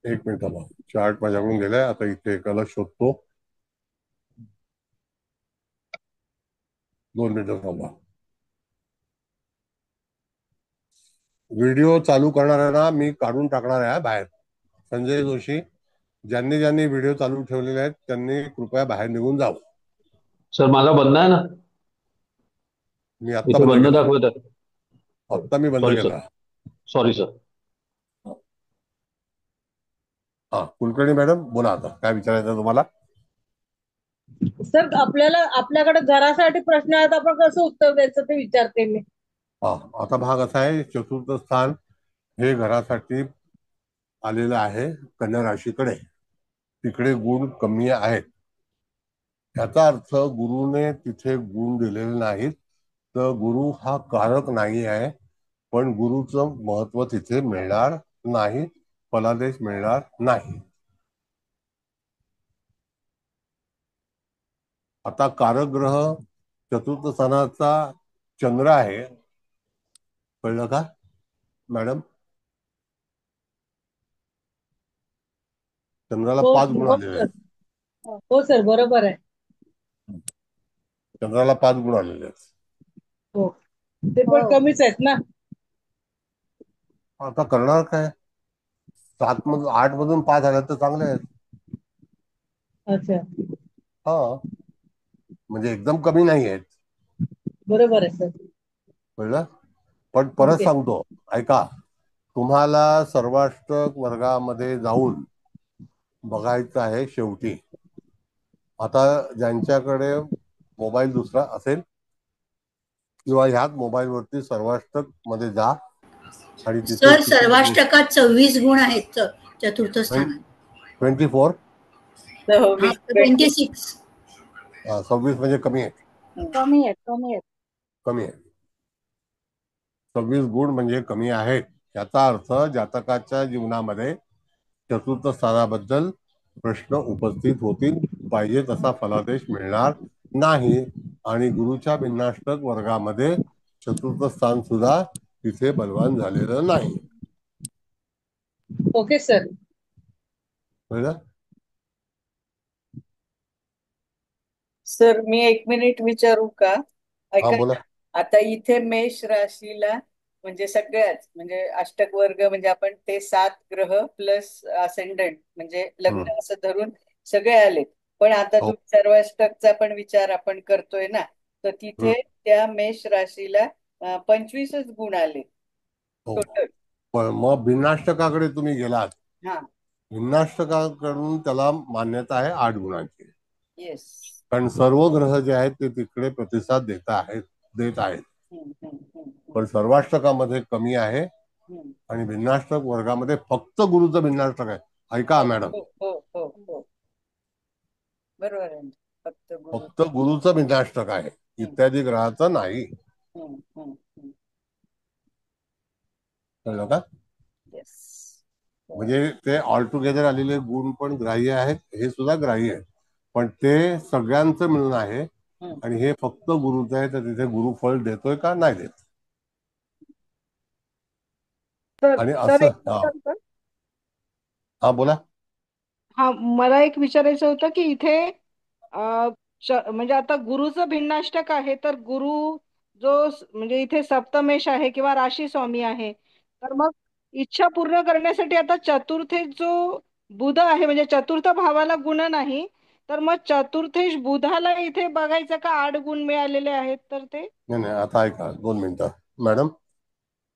एक मिनिट थांबा. चार्ट माझ्याकडून गेलाय. आता इथे एकाला शोधतो. 2 मिनिटं थांबा. व्हिडिओ चालू करणार आहे ना मी काढून टाकणार आहे बाहेर. संजय जोशी, ज्यांनी ज्यांनी व्हिडिओ चालू ठेवलेले आहेत त्यांनी कृपया बाहेर निघून जावं.
सर माझा बंद आहे ना,
मी आता
इथे
बंद
बंद
केला.
दाखवत आहे.
आता मी बंद
सॉरी सर.
केला.
Sorry sir.
हा, कुलकर्णी मॅडम बोला, आता काय विचारायचं तुम्हाला?
सर आपल्याकडे घरासाठी प्रश्न आहेत, आपण कसं उत्तर द्यायचं ते विचारते मी.
हा, आता भाग असा आहे, चतुर्थ स्थान हे घरासाठी आलेलं आहे कन्या राशीकडे. तिकडे गुण कमी आहेत. याचा अर्थ गुरुने तिथे गुण दिलेले नाहीत, तर गुरु हा कारक नाही आहे, पण गुरुचं महत्व तिथे मिळणार नाही, फलादेश मिळणार नाही. आता कारक ग्रह चतुर्थ स्थानाचा चंद्र आहे, कळलं का मॅडम? चंद्राला
हो
5
सर,
गुण
हो
आलेले
सर.
आहेत.
हो सर, बरोबर आहे.
चंद्राला 5 गुण आलेले आहेत.
हो, ते पण कमीच आहेत ना.
आता करणार काय? 8 मधून 5 आल्या तर चांगले आहेत.
अच्छा,
हा, म्हणजे एकदम कमी नाही आहेत,
बरोबर आहे सर.
कळलं? पण परत
ओके.
सांगतो, ऐका, तुम्हाला सर्वाष्टक वर्गामध्ये जाऊन बघायचं आहे शेवटी. आता ज्यांच्याकडे मोबाईल दुसरा असेल किंवा ह्याच मोबाईलवरती सर्वाष्टक मध्ये जा आणि तिथे
सर सर्वाष्टकात 26 गुण आहेत चतुर्थ स्थानात.
24,
सव्वीस
26.
26 म्हणजे कमी आहे.
कमी आहेत.
कमी आहे. 26 गुण म्हणजे कमी आहेत. याचा अर्थ जातकाच्या जीवनामध्ये चतुर्थ स्थानाबद्दल प्रश्न उपस्थित होतील, पाहिजे तसा फलादेश मिळणार नाही, आणि गुरुच्या भिन्नाष्टक वर्गामध्ये चतुर्थ स्थान सुद्धा तिथे बलवान झालेलं नाही.
Okay sir.
कळलं?
सर मी 1 मिनिट विचारू का?
हा,
ऐका
बोला.
ना. आता इथे मेष राशीला म्हणजे सगळ्याच म्हणजे अष्टक वर्ग म्हणजे आपण ते 7 ग्रह प्लस असेंडंट म्हणजे लग्न असं धरून सगळे आले. पण आता
हो.
तुम्ही सर्वाष्टकचा पण विचार आपण करतोय ना, तर तिथे त्या मेष राशीला 25च गुण आले
हो,
टोटल.
पण मग भिन्नाष्टकाकडे तुम्ही गेलात,
हा,
भिन्नाष्टकाकडून त्याला मान्यता आहे 8 गुणांची,
येस.
कारण सर्व ग्रह जे आहेत ते तिकडे प्रतिसाद देत आहेत. पण सर्वाष्टकामध्ये कमी आहे आणि भिन्नाष्टक वर्गामध्ये फक्त गुरुचं भिन्नाष्टक आहे. ऐका मॅडम,
हो हो हो हो, बरोबर आहे. फक्त गुरु.
फक्त गुरुचं भिन्नाष्टक आहे, इत्यादी ग्रहाचं नाही. कळलं का?
येस.
म्हणजे ते ऑल टुगेदर आलेले गुण पण ग्राह्य आहेत, हे सुद्धा ग्राह्य आहे, पण ते सगळ्यांचं मिळून आहे, आणि हे फक्त गुरुचं आहे, तर तिथे गुरु फळ देतोय का नाही देत. आणि
सर
असं हा बोला.
हा, मला एक विचारायचं होतं की इथे म्हणजे आता गुरुचं भिन्नाष्टक आहे, तर गुरु जो म्हणजे इथे सप्तमेश आहे किंवा राशी स्वामी आहे, तर मग इच्छा पूर्ण करण्यासाठी आता चतुर्थेश जो बुध आहे म्हणजे चतुर्थ भावाला गुण नाही, तर मग चतुर्थेश बुधाला इथे बघायचं का 8 गुण मिळालेले आहेत तर ते?
नाही, आता ऐका 2 मिनिटं मॅडम.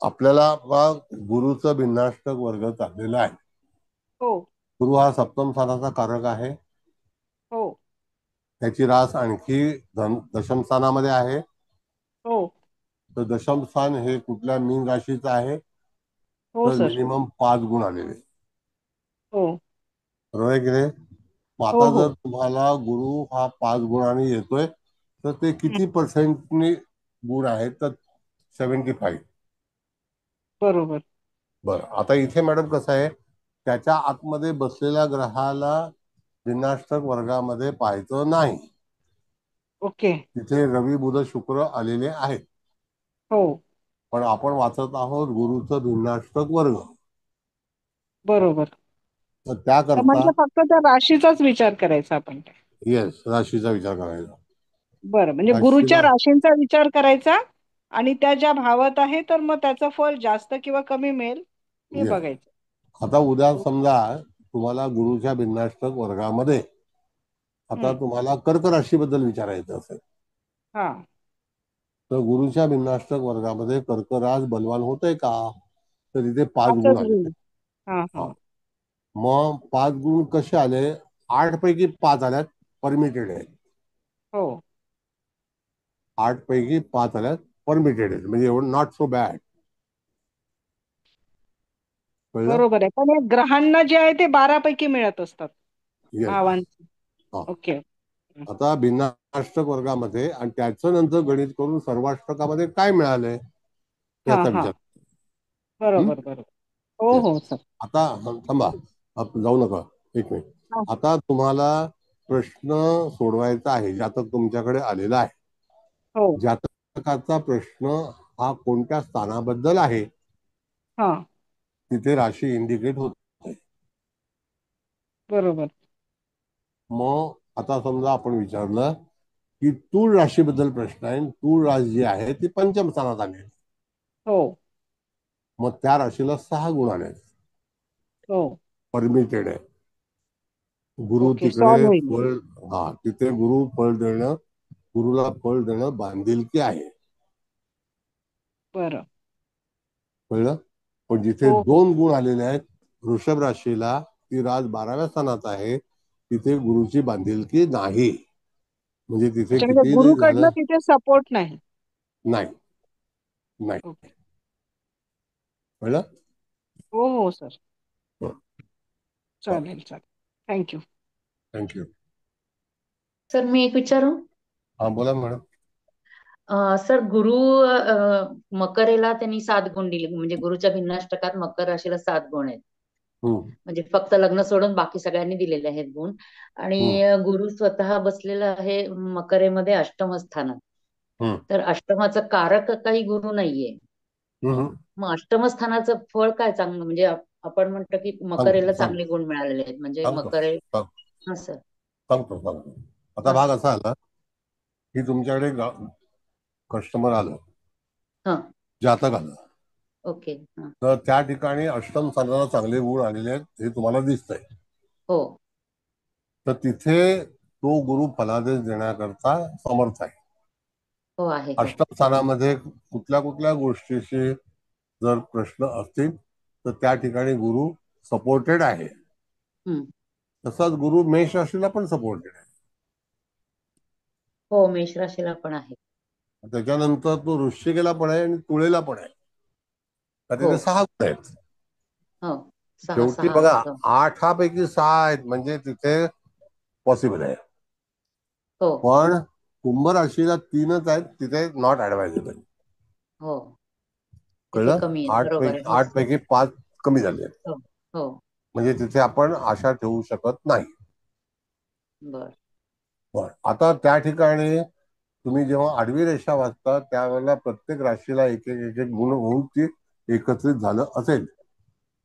आपल्याला गुरुचं भिन्नाष्टक वर्ग चाललेला आहे.
हो
गुरु हा सप्तम स्थानाचा कारक आहे.
हो
त्याची रास आणखी दशम स्थानामध्ये आहे.
हो
तर दशम स्थान हे कुठल्या मीन राशीचं आहे,
हो
तर
सर.
मिनिमम 5 गुण आलेले,
हो
बरोबर आहे की नाही? मग
हो
आता
हो
जर तुम्हाला गुरु हा 5 गुणांनी येतोय, तर ते किती पर्सेंटनी गुण आहेत, तर 75.
बरोबर.
बरं, आता इथे मॅडम कसं आहे, त्याच्या आतमध्ये बसलेल्या ग्रहाला भिन्नाष्टक वर्गामध्ये पाहायचं नाही.
ओके.
तिथे रवी बुध शुक्र आलेले आहेत,
हो
पण आपण वाचत आहोत गुरुचं भिन्नाष्टक वर्ग.
बरोबर.
तर त्याकरता
म्हणजे फक्त त्या राशीचाच विचार करायचा आपण.
येस, राशीचा विचार करायचा.
बरं, म्हणजे गुरुच्या
राशीला
राशींचा विचार करायचा आणि त्या ज्या भावात आहे तर मग त्याचं फळ जास्त किंवा कमी मिळेल हे
येस.
बघायचं.
आता उद्या समजा तुम्हाला गुरुच्या भिन्नाष्टक वर्गामध्ये आता तुम्हाला कर्क राशीबद्दल विचारायचं असेल,
हा
तर गुरुच्या भिन्नाष्टक वर्गामध्ये कर्कराज बलवान होतंय का? तर तिथे 5 गुण
पाचच
आले.
गुण. हा हा.
हा. मग 5 गुण कसे आले? 8 पैकी 5 आल्यात परमिटेड आहेत.
हो
8 पैकी 5 आल्यात परमिटेड आहेत, म्हणजे एवढं नॉट सो बॅड. कळलं?
बरोबर आहे. पण हे ग्रहांना जे आहे ते 12 पैकी मिळत असतात
येस.
भावांचे.
हा.
ओके.
आता भिन्नाष्टक वर्गामध्ये आणि त्याचं नंतर गणित करून सर्वाष्टकामध्ये काय मिळालंय
हा
याचा
हा
विचार.
बरोबर बरोबर. हो
येस.
हो सर.
आता थांबा, जाऊ नका, एक मिनिट.
हा.
आता तुम्हाला प्रश्न सोडवायचा आहे, जातक तुमच्याकडे आलेला आहे.
हो
जातकाचा प्रश्न हा कोणत्या स्थानाबद्दल आहे
हा
तिथे राशी इंडिकेट होते.
बरोबर.
मग आता समजा आपण विचारलं की तूळ राशीबद्दल प्रश्न आहे, तूळ राशी जी आहे ती पंचम स्थानात आली,
हो
मग त्या राशीला 6 गुण आले,
हो
परमिटेड आहे. गुरु
ओके
तिकडे
सॉल्व होईल.
फळ, हा, तिथे गुरुला फळ देणं बांधिलकी आहे.
बरं.
कळलं? पण जिथे
हो
2 गुण आलेले आहेत, वृषभ राशीला, ती राज 12व्या स्थानात आहे, तिथे गुरुची बांधिलकी नाही. म्हणजे तिथे
अच्छा, म्हणजे
किती नाही
गुरुकडनं
झालं,
तिथे सपोर्ट नाही.
नाही नाही.
ओके.
कळलं?
हो हो सर.
हो.
चालेल चालेल. थँक्यू.
थँक्यू.
सर मी एक विचारू?
हा बोला मॅडम.
सर गुरु मकरेला त्यांनी 7 गुण दिले, म्हणजे गुरुच्या भिन्नाष्टकात मकर राशीला 7 गुण आहेत. म्हणजे फक्त लग्न सोडून बाकी सगळ्यांनी दिलेले आहेत गुण. आणि गुरु स्वतः बसलेला आहे मकरेमध्ये अष्टम स्थानात. तर अष्टमाचं कारक काही गुरु नाहीये. मग अष्टम स्थानाचं फळ काय चांगलं, म्हणजे आपण म्हणतो की मकरेला चांगले गुण मिळालेले आहेत, म्हणजे मकरे. हा सर.
सांगतो. आता भाग असा आला की तुमच्याकडे कस्टमर आलं, जातक आलं.
ओके.
तर त्या ठिकाणी अष्टम स्थानाला चांगले गुण आलेले आहेत हे तुम्हाला दिसतंय.
हो.
तर तिथे तो गुरु फलादेश देण्याकरता समर्थ आहे.
हो आहे.
अष्टम स्थानामध्ये कुठल्या कुठल्या गोष्टीचे जर प्रश्न असतील तर त्या ठिकाणी गुरु सपोर्टेड आहे. तसाच गुरु मेष राशीला पण सपोर्टेड आहे.
हो मेष राशीला पण आहे.
त्याच्यानंतर तो वृश्चिकेला पण आहे आणि तुळेला पण आहे. तिथे 6 गुण आहेत. शेवटी बघा 8 पैकी 6 आहेत, म्हणजे तिथे पॉसिबल आहे. पण कुंभ राशीला 3च आहेत, तिथे नॉट ऍडवायजेबल. कळलं? 8 पैकी 5 कमी झाले, म्हणजे तिथे आपण आशा ठेवू शकत नाही. बर. आता त्या ठिकाणी तुम्ही जेव्हा आडवी रेषा वाचता त्यावेळेला प्रत्येक राशीला एक एक गुण होऊन ती एकत्रित झालं असेल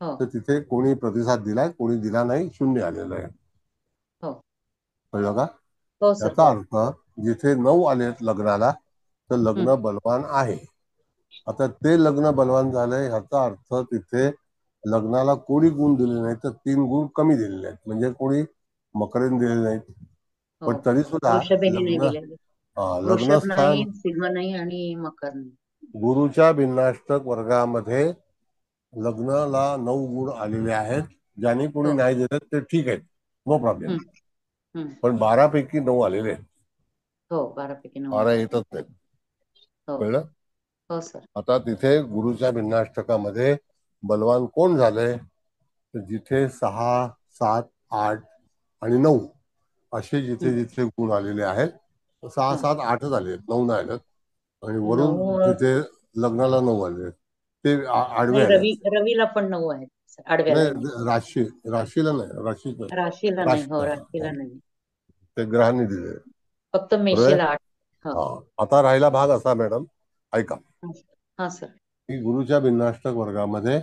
तर तिथे कोणी प्रतिसाद दिलाय, कोणी दिला नाही, 0 आलेलं आहे. कळलं का? याचा अर्थ जिथे 9 आलेत लग्नाला तर लग्न बलवान आहे. आता ते लग्न बलवान झालंय ह्याचा अर्थ तिथे लग्नाला कोणी गुण दिले नाही तर 3 गुण कमी दिलेले आहेत, म्हणजे कोणी मकरेन दिले नाहीत. पण तरी सुद्धा लग्नस्थान
सिंह नाही आणि मकर नाही.
गुरुच्या भिन्नाष्टक वर्गामध्ये लग्नाला 9 गुण आलेले आहेत. ज्यांनी कोणी नाही दिले ते ठीक आहेत, नो प्रॉब्लेम. पण 12 पैकी 9 आलेले आहेत. 12 येतच नाहीत. कळलं? आता तिथे गुरुच्या भिन्नाष्टकामध्ये बलवान कोण झालंय तर जिथे 6, 7, 8 आणि 9 असे जिथे जिथे गुण आलेले आहेत, 6, 7, 8च आले, 9 नाही आलेत. आणि वरून तिथे लग्नाला 9 आले, ते आडवे आले.
रवीला पण 9 आहेत.
राशीला नाही, ते ग्रहांनी दिले,
फक्त मेषेला 8.
आता राहिला भाग असा मॅडम, ऐका.
सर.
की गुरुच्या भिन्नाष्टक वर्गामध्ये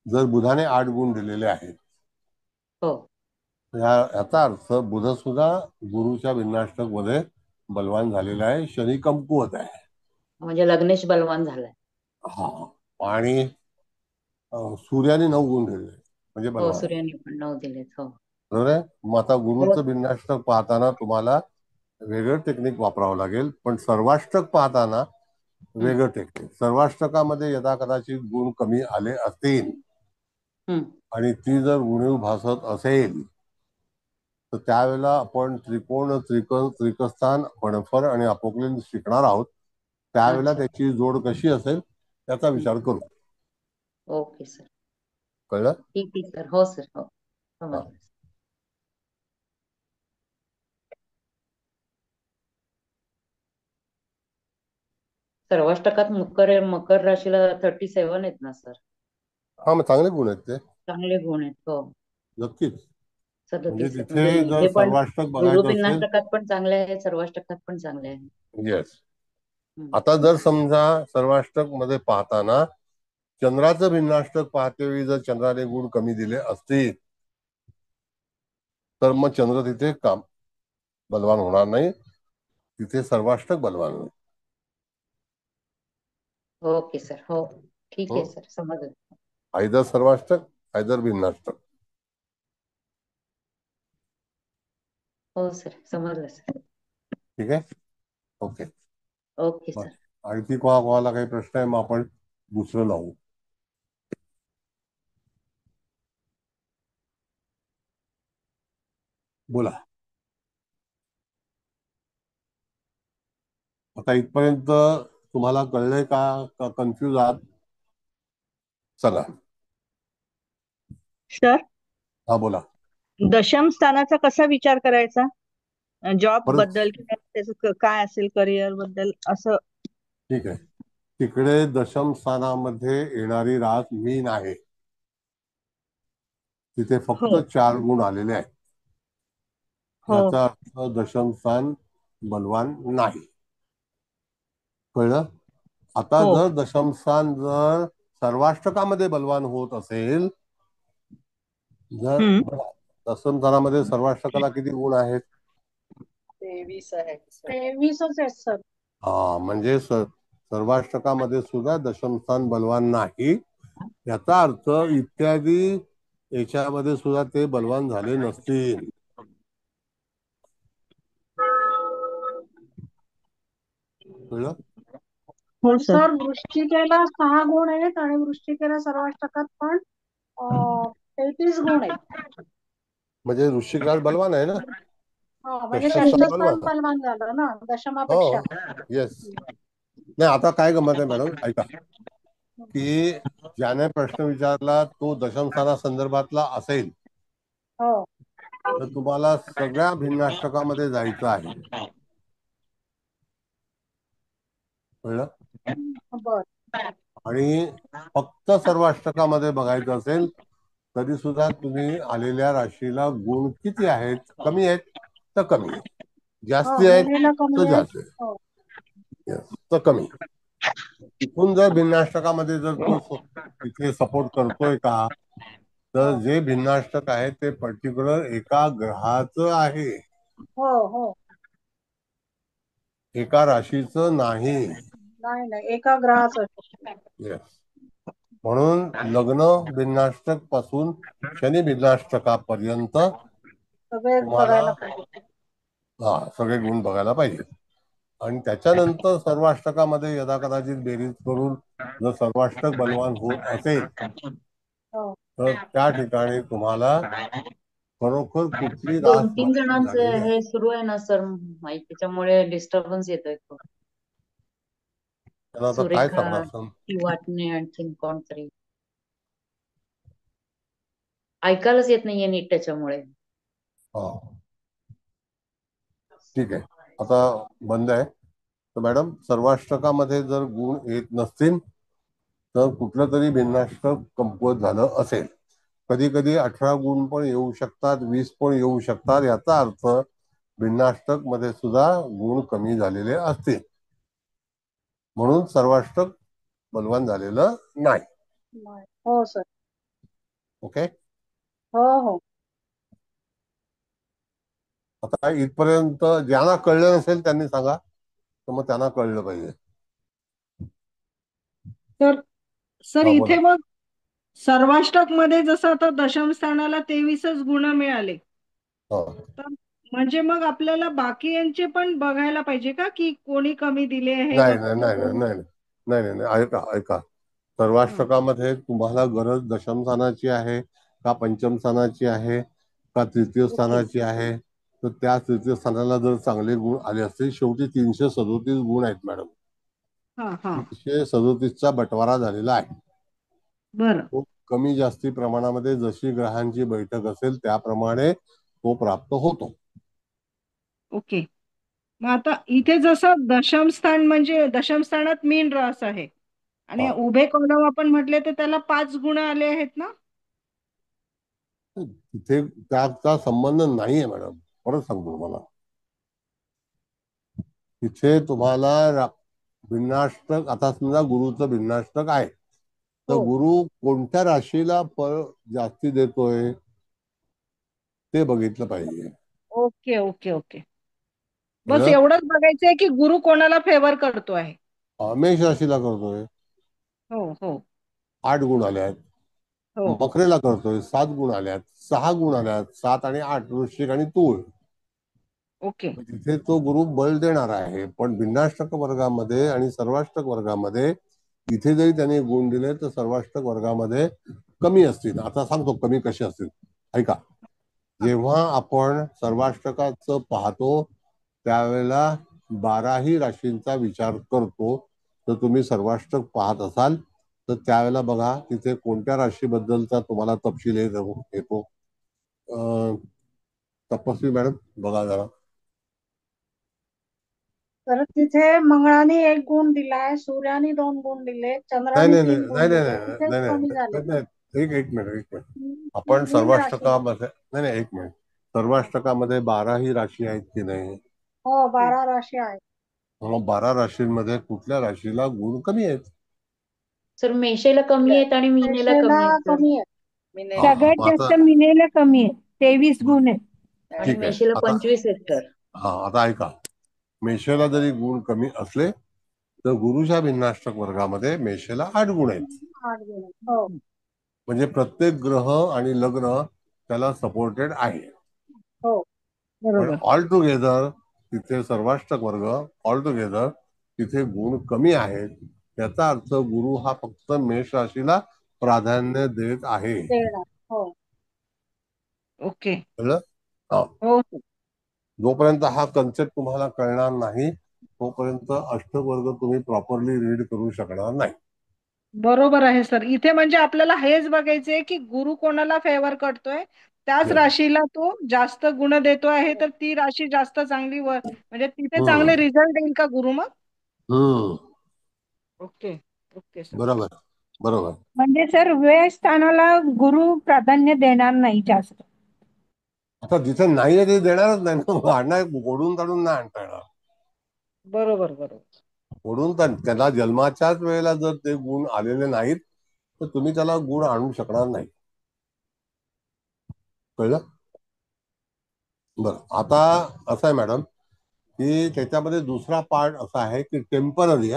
जर बुधाने 8 गुण दिलेले आहेत, याचा अर्थ बुध सुद्धा गुरुच्या भिन्नाष्टक मध्ये बलवान झालेला आहे, शनी कमकुवत आहे,
म्हणजे लग्नेश बलवान झालाय.
आणि सूर्याने 9 गुण दिले, म्हणजे बलवान.
सूर्याने पण 9 दिलेत.
बरोबर आहे. मग आता गुरुचं भिन्नाष्टक पाहताना तुम्हाला वेगळं टेक्निक वापरावं लागेल, पण सर्वाष्टक पाहताना वेगळं टेक्निक. सर्वाष्टकामध्ये यदा कदाचित गुण कमी आले असतील आणि ती जर उणीव भासत असेल तर त्यावेळेला आपण त्रिकोण, त्रिकस्थान, फणफर आणि अपोक्लिन शिकणार आहोत. त्यावेळेला त्याची जोड कशी असेल त्याचा विचार करू.
ओके सर,
कळलं?
ठीक आहे सर. हो सर, हो समजलं. सर्वाष्टकात मकर राशीला 37 आहेत ना सर?
हा, मग चांगले गुण आहेत ते,
चांगले गुण आहेत. हो
नक्कीच. म्हणजे
37
तिथे
म्हणजे
जर
इथे पण
सर्वाष्टक
गुरु
बघायचं असेल,
भिन्नाष्टकात पण चांगले आहे, सर्वाष्टकात पण चांगले आहे.
येस. आता जर समजा सर्वाष्टक मध्ये पाहताना चंद्राचं भिन्नाष्टक पाहते वेळी जर चंद्राने गुण कमी दिले असतील तर मग चंद्र तिथे काम बलवान होणार नाही, तिथे सर्वाष्टक बलवान होईल.
ओके सर, हो ठीक आहे सर, समजलं.
आयदर सर्वाष्टक, आयदर भिन्नाष्टक.
हो सर, समजलं सर.
ठीक आहे, ओके
ओके सर.
आणखी कोणाला काही प्रश्न आहे मग आपण दुसरं लावू. बोला. आता इथपर्यंत तुम्हाला कळलंय का कन्फ्यूज आहात? चला.
सर,
हा बोला.
दशम स्थानाचा कसा विचार करायचा? जॉब
परत
बद्दल किंवा त्याचं काय असेल करिअर बद्दल असं?
ठीक आहे. तिकडे दशम स्थानामध्ये येणारी रास मीन आहे, तिथे फक्त 4 गुण आलेले आहेत. याचा अर्थ दशम स्थान बलवान नाही. कळलं? आता जर दशम स्थान जर सर्वाष्टकामध्ये बलवान होत असेल, जर दशम स्थानामध्ये सर्वाष्टकाला किती गुण आहेत?
23 आहे.
23च आहेत सर.
हा, म्हणजे सर्वाष्टकामध्ये सुद्धा दशम स्थान बलवान नाही. याचा अर्थ इत्यादी याच्यामध्ये सुद्धा ते बलवान झाले नसतील. कळलं?
हो सर, वृश्चिकेला 6 गुण आहेत आणि वृश्चिकेला सर्वाष्टकात पण 33 गुण आहेत.
म्हणजे वृश्चिकात बलवान आहे ना,
म्हणजे
षष्ठस्थान
षष्ठस्थान बलवान झालं ना दशमापेक्षा.
येस. नाही, आता काय गमत आहे मॅडम, ऐका की ज्याने प्रश्न विचारला तो दशम स्थाना संदर्भातला असेल तर तुम्हाला सगळ्या भिन्नाष्टकामध्ये जायचं आहे. कळलं? आणि फक्त सर्वाष्टकामध्ये बघायचं असेल तरी सुद्धा तुम्ही आलेल्या राशीला गुण किती आहेत, कमी आहेत तर कमी, जास्ती आहेत तर जास्त, तर कमी. तिथून जर भिन्नाष्टकामध्ये जर तो तिथे सपोर्ट करतोय का, तर जे भिन्नाष्टक आहे ते पर्टिक्युलर एका ग्रहाचं आहे, एका राशीचं नाही.
नाही, एका ग्रहाचं.
म्हणून लग्न भिन्नाष्टक पासून शनी भिन्नाष्टकापर्यंत तुम्हाला सगळे गुण बघायला पाहिजे. आणि त्याच्यानंतर सर्वाष्टकामध्ये यदा कदाचित बेरीज करून जर सर्वाष्टक बलवान होत असेल तर त्या ठिकाणी तुम्हाला खरोखर कुठली रास
2-3 जणांचं हे सुरू आहे ना सर माहिती, त्याच्यामुळे डिस्टर्बन्स येतोय. सुरेखा ती वाटणे, आणखीन कोणतरी ऐकायलाच येत नाहीये नीट त्याच्यामुळे.
ठीक आहे, आता बंद आहे. तर मॅडम, सर्वाष्टकामध्ये जर गुण येत नसतील तर कुठलं तरी भिन्नाष्टक कमकुवत झालं असेल. कधी कधी 18 गुण पण येऊ शकतात, 20 पण येऊ शकतात. याचा अर्थ भिन्नाष्टक मध्ये सुद्धा गुण कमी झालेले असतील, म्हणून सर्वाष्टक बलवान झालेलं नाही.
हो सर.
ओके.
हो.
आता इथपर्यंत ज्यांना कळलं नसेल त्यांनी सांगा, तर मग त्यांना कळलं पाहिजे.
तर सर इथे मग सर्वाष्टक मध्ये जसं आता दशम स्थानाला 23च गुण मिळाले, तर म्हणजे मग आपल्याला बाकी यांचे पण बघायला पाहिजे का, की कोणी कमी दिले आहे
नाही
का
नाही
कोणी
नाही नाही
कोणी-
नाही नाही नाही नाही ऐका ऐका सर्वाष्टकामध्ये तुम्हाला गरज दशम स्थानाची आहे का पंचम स्थानाची आहे का तृतीय
ओके.
स्थानाची आहे, तर त्या तृतीय स्थानाला जर चांगले गुण आले असतील, शेवटी 337 गुण आहेत मॅडम.
हा हा
337चा बंटवारा झालेला आहे.
बरं.
तो कमी जास्ती प्रमाणामध्ये जशी ग्रहांची बैठक असेल त्याप्रमाणे तो प्राप्त होतो.
ओके. मग आता इथे जसं दशम स्थान म्हणजे दशम स्थानात मीन रास आहे आणि
हा.
उभे कॉलम आपण म्हटले तर त्याला 5 गुण आले आहेत ना.
तिथे त्याचा संबंध नाहीये मॅडम, परत सांगतो तुम्हाला. तिथे तुम्हाला भिन्नाष्टक, आता समजा गुरुचं भिन्नाष्टक आहे, तर
हो.
गुरु कोणत्या राशीला फळ जास्ती देतोय ते बघितलं पाहिजे.
Okay okay okay. बस
कळलं?
एवढंच बघायचंय की गुरु कोणाला फेवर करतो आहे.
मेष राशीला करतोय
हो हो
8 गुण आले आहेत,
हो.
मकरेला करतोय 7 गुण आल्यात, 6 गुण आल्यात, 7 आणि 8 वृश्चिक आणि तूळ.
ओके.
तिथे तो गुरु बळ देणार आहे. पण भिन्नाष्टक वर्गामध्ये आणि सर्वाष्टक वर्गामध्ये इथे जरी त्याने गुण दिले तर सर्वाष्टक वर्गामध्ये कमी असतील. आता सांगतो कमी कसे असतील, ऐका. जेव्हा आपण सर्वाष्टकाचं पाहतो त्यावेळेला 12ही राशींचा विचार करतो. तर तुम्ही सर्वाष्टक पाहत असाल तर त्यावेळेला बघा तिथे कोणत्या राशीबद्दलचा तुम्हाला तपशील येतो. तपस्वी मॅडम बघा जरा.
तर तिथे मंगळाने 1 गुण दिलाय, सूर्याने 2 गुण दिले,
नाही
चंद्राने
नाही
3
नाही
गुण
नाही नाही
दिले,
नाही
तिथेच
नाही
कमी
नाही
झाले.
नाही नाही. एक मिनिट आपण
मीन राशीला.
सर्वाष्टकामध्ये नाही नाही एक मिनिट, सर्वाष्टकामध्ये 12ही राशी आहेत की नाही?
हो 12 राशी आहेत.
मग 12 राशींमध्ये कुठल्या राशीला गुण कमी आहेत?
सर मेषेला कमी आहेत आणि मीनेला
मेषेला
कमी आहेत सर.
कमी आहे.
मी
सगळ्यात
आता
जास्त मिनेला कमी आहे, 23 गुण आहे.
आणि
ठीक आहे.
मेषेला
आता
25 आहेत सर.
आता ऐका, मेषाला जरी गुण कमी असले तर गुरुच्या भिन्नाष्टक वर्गामध्ये मेषेला 8 गुण आहेत.
8 गुण आहेत. हो
म्हणजे प्रत्येक ग्रह आणि लग्न त्याला सपोर्टेड आहे.
हो
पण
बरोबर.
ऑल टुगेदर तिथे सर्वाष्टक वर्ग ऑल टुगेदर तिथे गुण कमी आहेत. त्याचा अर्थ गुरु हा फक्त मेष राशीला प्राधान्य देत आहे.
देणार. हो
ओके.
कळलं? हा.
हो
जोपर्यंत हा कन्सेप्ट तुम्हाला कळणार नाही तोपर्यंत अष्टवर्ग तुम्ही प्रॉपरली रीड करू शकणार नाही.
बरोबर आहे सर. इथे म्हणजे आपल्याला हेच बघायचंय की गुरु कोणाला फेवर करतोय, त्याच राशीला तो जास्त गुण देतो आहे, तर ती राशी जास्त चांगली म्हणजे तिथे चांगले रिझल्ट येईल का गुरु मग.
हम्म
ओके ओके सर.
बरोबर बरोबर.
म्हणजे सर व्यय स्थानाला गुरु प्राधान्य देणार नाही जास्त.
आता जिथे नाहीये ते देणारच नाही ना. आणणार ओढून काढून नाही आणता येणार.
बरोबर बरोबर.
ओढून त्याला जन्माच्याच वेळेला जर ते गुण आलेले नाहीत तर तुम्ही त्याला गुण आणू शकणार नाही. कळलं? बरं, आता असं आहे मॅडम की त्याच्यामध्ये दुसरा पार्ट असा आहे की टेम्पररी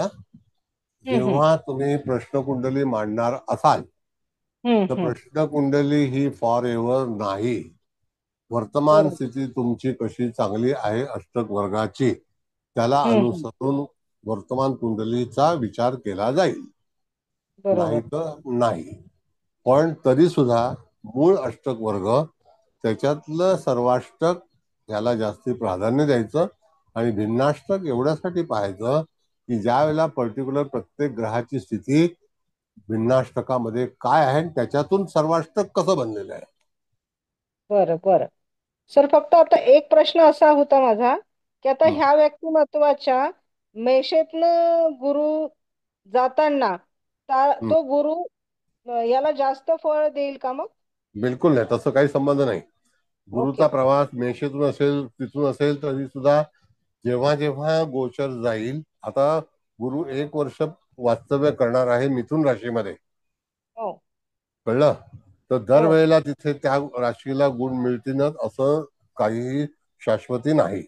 जेव्हा तुम्ही प्रश्नकुंडली मांडणार असाल तर प्रश्नकुंडली ही फॉर एव्हर नाही. वर्तमान स्थिती तुमची कशी चांगली आहे अष्टक वर्गाची त्याला अनुसरून वर्तमान कुंडलीचा विचार केला जाईल, नाही तर नाही. पण तरी सुद्धा मूळ अष्टक वर्ग त्याच्यातलं सर्वाष्टक याला जास्ती प्राधान्य द्यायचं आणि भिन्नाष्टक एवढ्यासाठी पाहायचं की ज्या वेळेला पर्टिक्युलर प्रत्येक ग्रहाची स्थिती भिन्नाष्टकामध्ये काय आहे त्याच्यातून सर्वाष्टक कसं बनलेलं आहे.
बरं बरं सर. फक्त आता एक प्रश्न असा होता माझा की आता ह्या व्यक्तिमत्वाच्या मेषेतनं गुरु जाताना तो गुरु याला जास्त फळ देईल का मग.
बिलकुल नाही, तसं काही संबंध नाही. गुरुचा प्रवास मेषेतून असेल तिथून असेल तरी सुद्धा जेव्हा जेव्हा गोचर जाईल, आता गुरु 1 वर्ष वास्तव्य करणार आहे मिथुन राशीमध्ये, कळलं? तर दरवेळेला तिथे त्या राशीला गुण मिळतीलच असं काही शाश्वती नाही.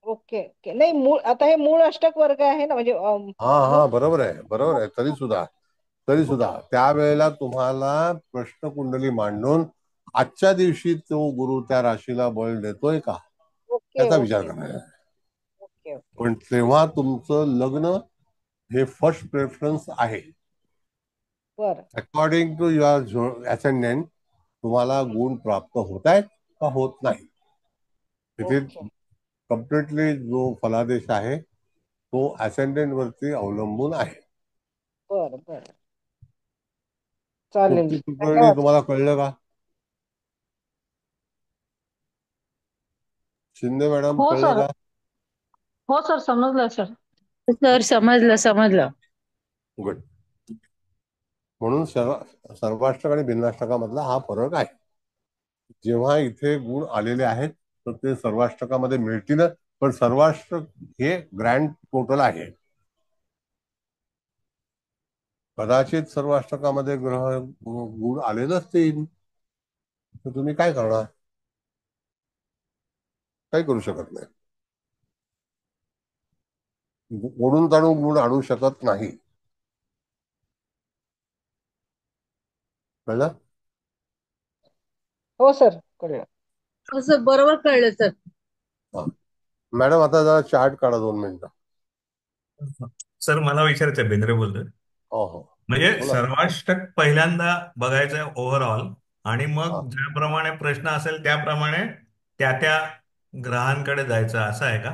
Okay okay. नाही मूळ आता हे मूळ अष्टक वर्ग आहे ना म्हणजे.
हा बरोबर आहे बरोबर आहे. तरी सुद्धा त्यावेळेला तुम्हाला प्रश्नकुंडली मांडून आजच्या दिवशी तो गुरु त्या राशीला बळ देतोय का त्याचा
ओके
विचार करायचा आहे.
ओके ओके
पण तेव्हा तुमचं लग्न हे फर्स्ट प्रेफरन्स आहे.
बर
अकॉर्डिंग टू युअर असेंडंट तुम्हाला गुण प्राप्त होत आहेत का होत नाही. तिथे
ओके
कम्प्लिटली जो फलादेश आहे तो असेंडंट वरती अवलंबून आहे.
बर बर चालेल
तुमची टिप्पणी
धन्यवाद
तुम्हाला कळलं का? शिंदे मॅडम
हो
कळलं
सर.
का?
हो सर, समजलं सर.
सर समजलं.
गुड. म्हणून सर्वाष्टक आणि भिन्नाष्टकामधला हा फरक आहे. जेव्हा इथे गुण आलेले आहेत तर ते सर्वाष्टकामध्ये मिळतीलच, पण सर्वाष्टक हे ग्रँड टोटल आहे. कदाचित सर्वाष्टकामध्ये ग्रह गुण आले नसतील तर तुम्ही काय करणार? काही करू शकत नाही. ओढून ताणून गुण आणू शकत नाही. कळलं?
हो सर कळलं.
हो सर, बरोबर कळलं सर.
हा. मॅडम आता जरा चार्ट काढा 2 मिनिटं.
सर मला विचारायचं आहे, बेंद्रे बोलतोय.
हो हो
म्हणजे
बोला.
सर्वाष्टक पहिल्यांदा बघायचं ओव्हरऑल, आणि
हा.
मग ज्याप्रमाणे प्रश्न असेल त्याप्रमाणे त्या ग्रहांकडे जायचं, असं आहे का?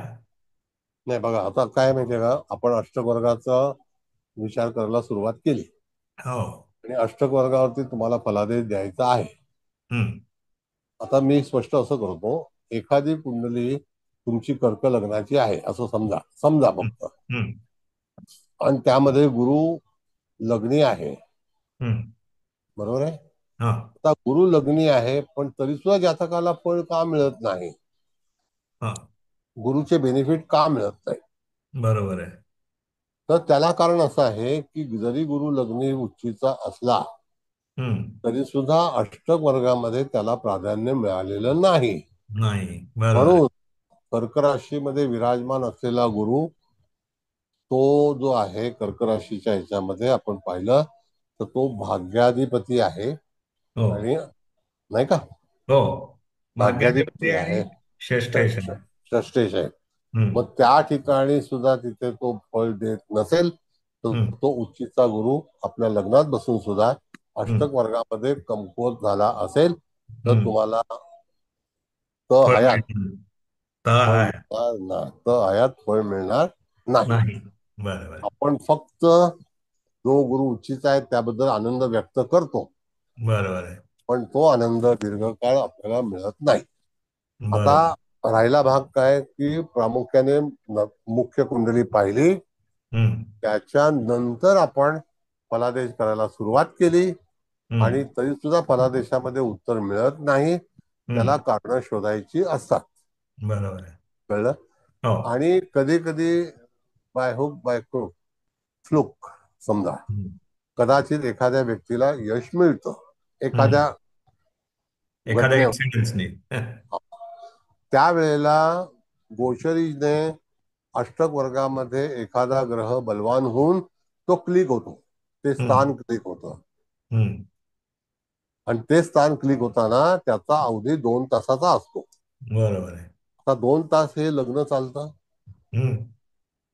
नाही बघा, आता काय माहितीये का, आपण अष्टक वर्गाचा विचार करायला सुरुवात केली
हो.
आणि अष्टक वर्गावरती तुम्हाला फलादेश द्यायचा आहे.
हम्म.
आता मी स्पष्ट असं करतो, एखादी कुंडली तुमची कर्क लग्नाची आहे असं समजा फक्त,
हम्म.
आणि त्यामध्ये गुरु लग्नी आहे.
हम्म.
बरोबर आहे.
हा.
आता गुरु लग्नी आहे पण तरी सुद्धा जातकाला फळ का मिळत नाही?
हा.
गुरुचे बेनिफिट का मिळत नाही?
बरोबर आहे.
तर त्याला कारण असं आहे की जरी गुरु लग्नी उच्चीचा असला
हम्म.
तरी सुद्धा अष्टक वर्गामध्ये त्याला प्राधान्य मिळालेलं नाही.
नाही. बरोबर आहे.
म्हणून कर्क राशीमध्ये विराजमान असलेला गुरु, तो जो आहे कर्क राशीच्या ह्याच्यामध्ये आपण पाहिलं तर तो भाग्याधिपती आहे.
हो
आणि नाही का,
हो, भाग्याधिपती
भाग्याधिपती
आणि
आहे,
षष्ठेश आहे.
षष्ठेश आहे.
हम्म.
मग त्या ठिकाणी सुद्धा तिथे तो फळ देत नसेल तर
हम्म.
तो उच्चीचा गुरु आपल्या लग्नात बसून सुद्धा
हम्म.
अष्टक वर्गामध्ये कमकुवत झाला असेल तर
हम्म.
तुम्हाला
फळ
हयात
मिळणार. तर
फळ
आहे.
मिळणार नाही. हयात फळ मिळणार नाही.
नाही. बरोबर.
आपण फक्त जो गुरु उच्चीचा आहे त्याबद्दल आनंद व्यक्त करतो,
बरोबर आहे.
पण तो आनंद दीर्घकाळ आपल्याला मिळत नाही. आता
बरोबर.
राहिला भाग काय की प्रामुख्याने मुख्य कुंडली पाहिली,
हम्म.
त्याच्यानंतर आपण फलादेश करायला सुरुवात केली आणि
हम्म.
तरी सुद्धा फलादेशामध्ये उत्तर मिळत नाही. त्याला
हम्म.
कारण शोधायची असतात.
बरोबर आहे.
कळलं?
हो.
आणि कधी कधी by hook by crook, fluke समजा,
हम्म.
कदाचित एखाद्या व्यक्तीला यश मिळतं एखाद्या
एखाद्या
घटनेवर.
इन्सिडेंट्सनी.
त्यावेळेला गोचरीने अष्टक वर्गामध्ये एखादा ग्रह बलवान होऊन तो क्लिक होतो, ते स्थान क्लिक होतं.
हम्म.
आणि ते स्थान क्लिक होताना त्याचा अवधी 2 तासाचा असतो.
बरोबर आहे.
आता 2 तास हे लग्न चालतं.
हम्म.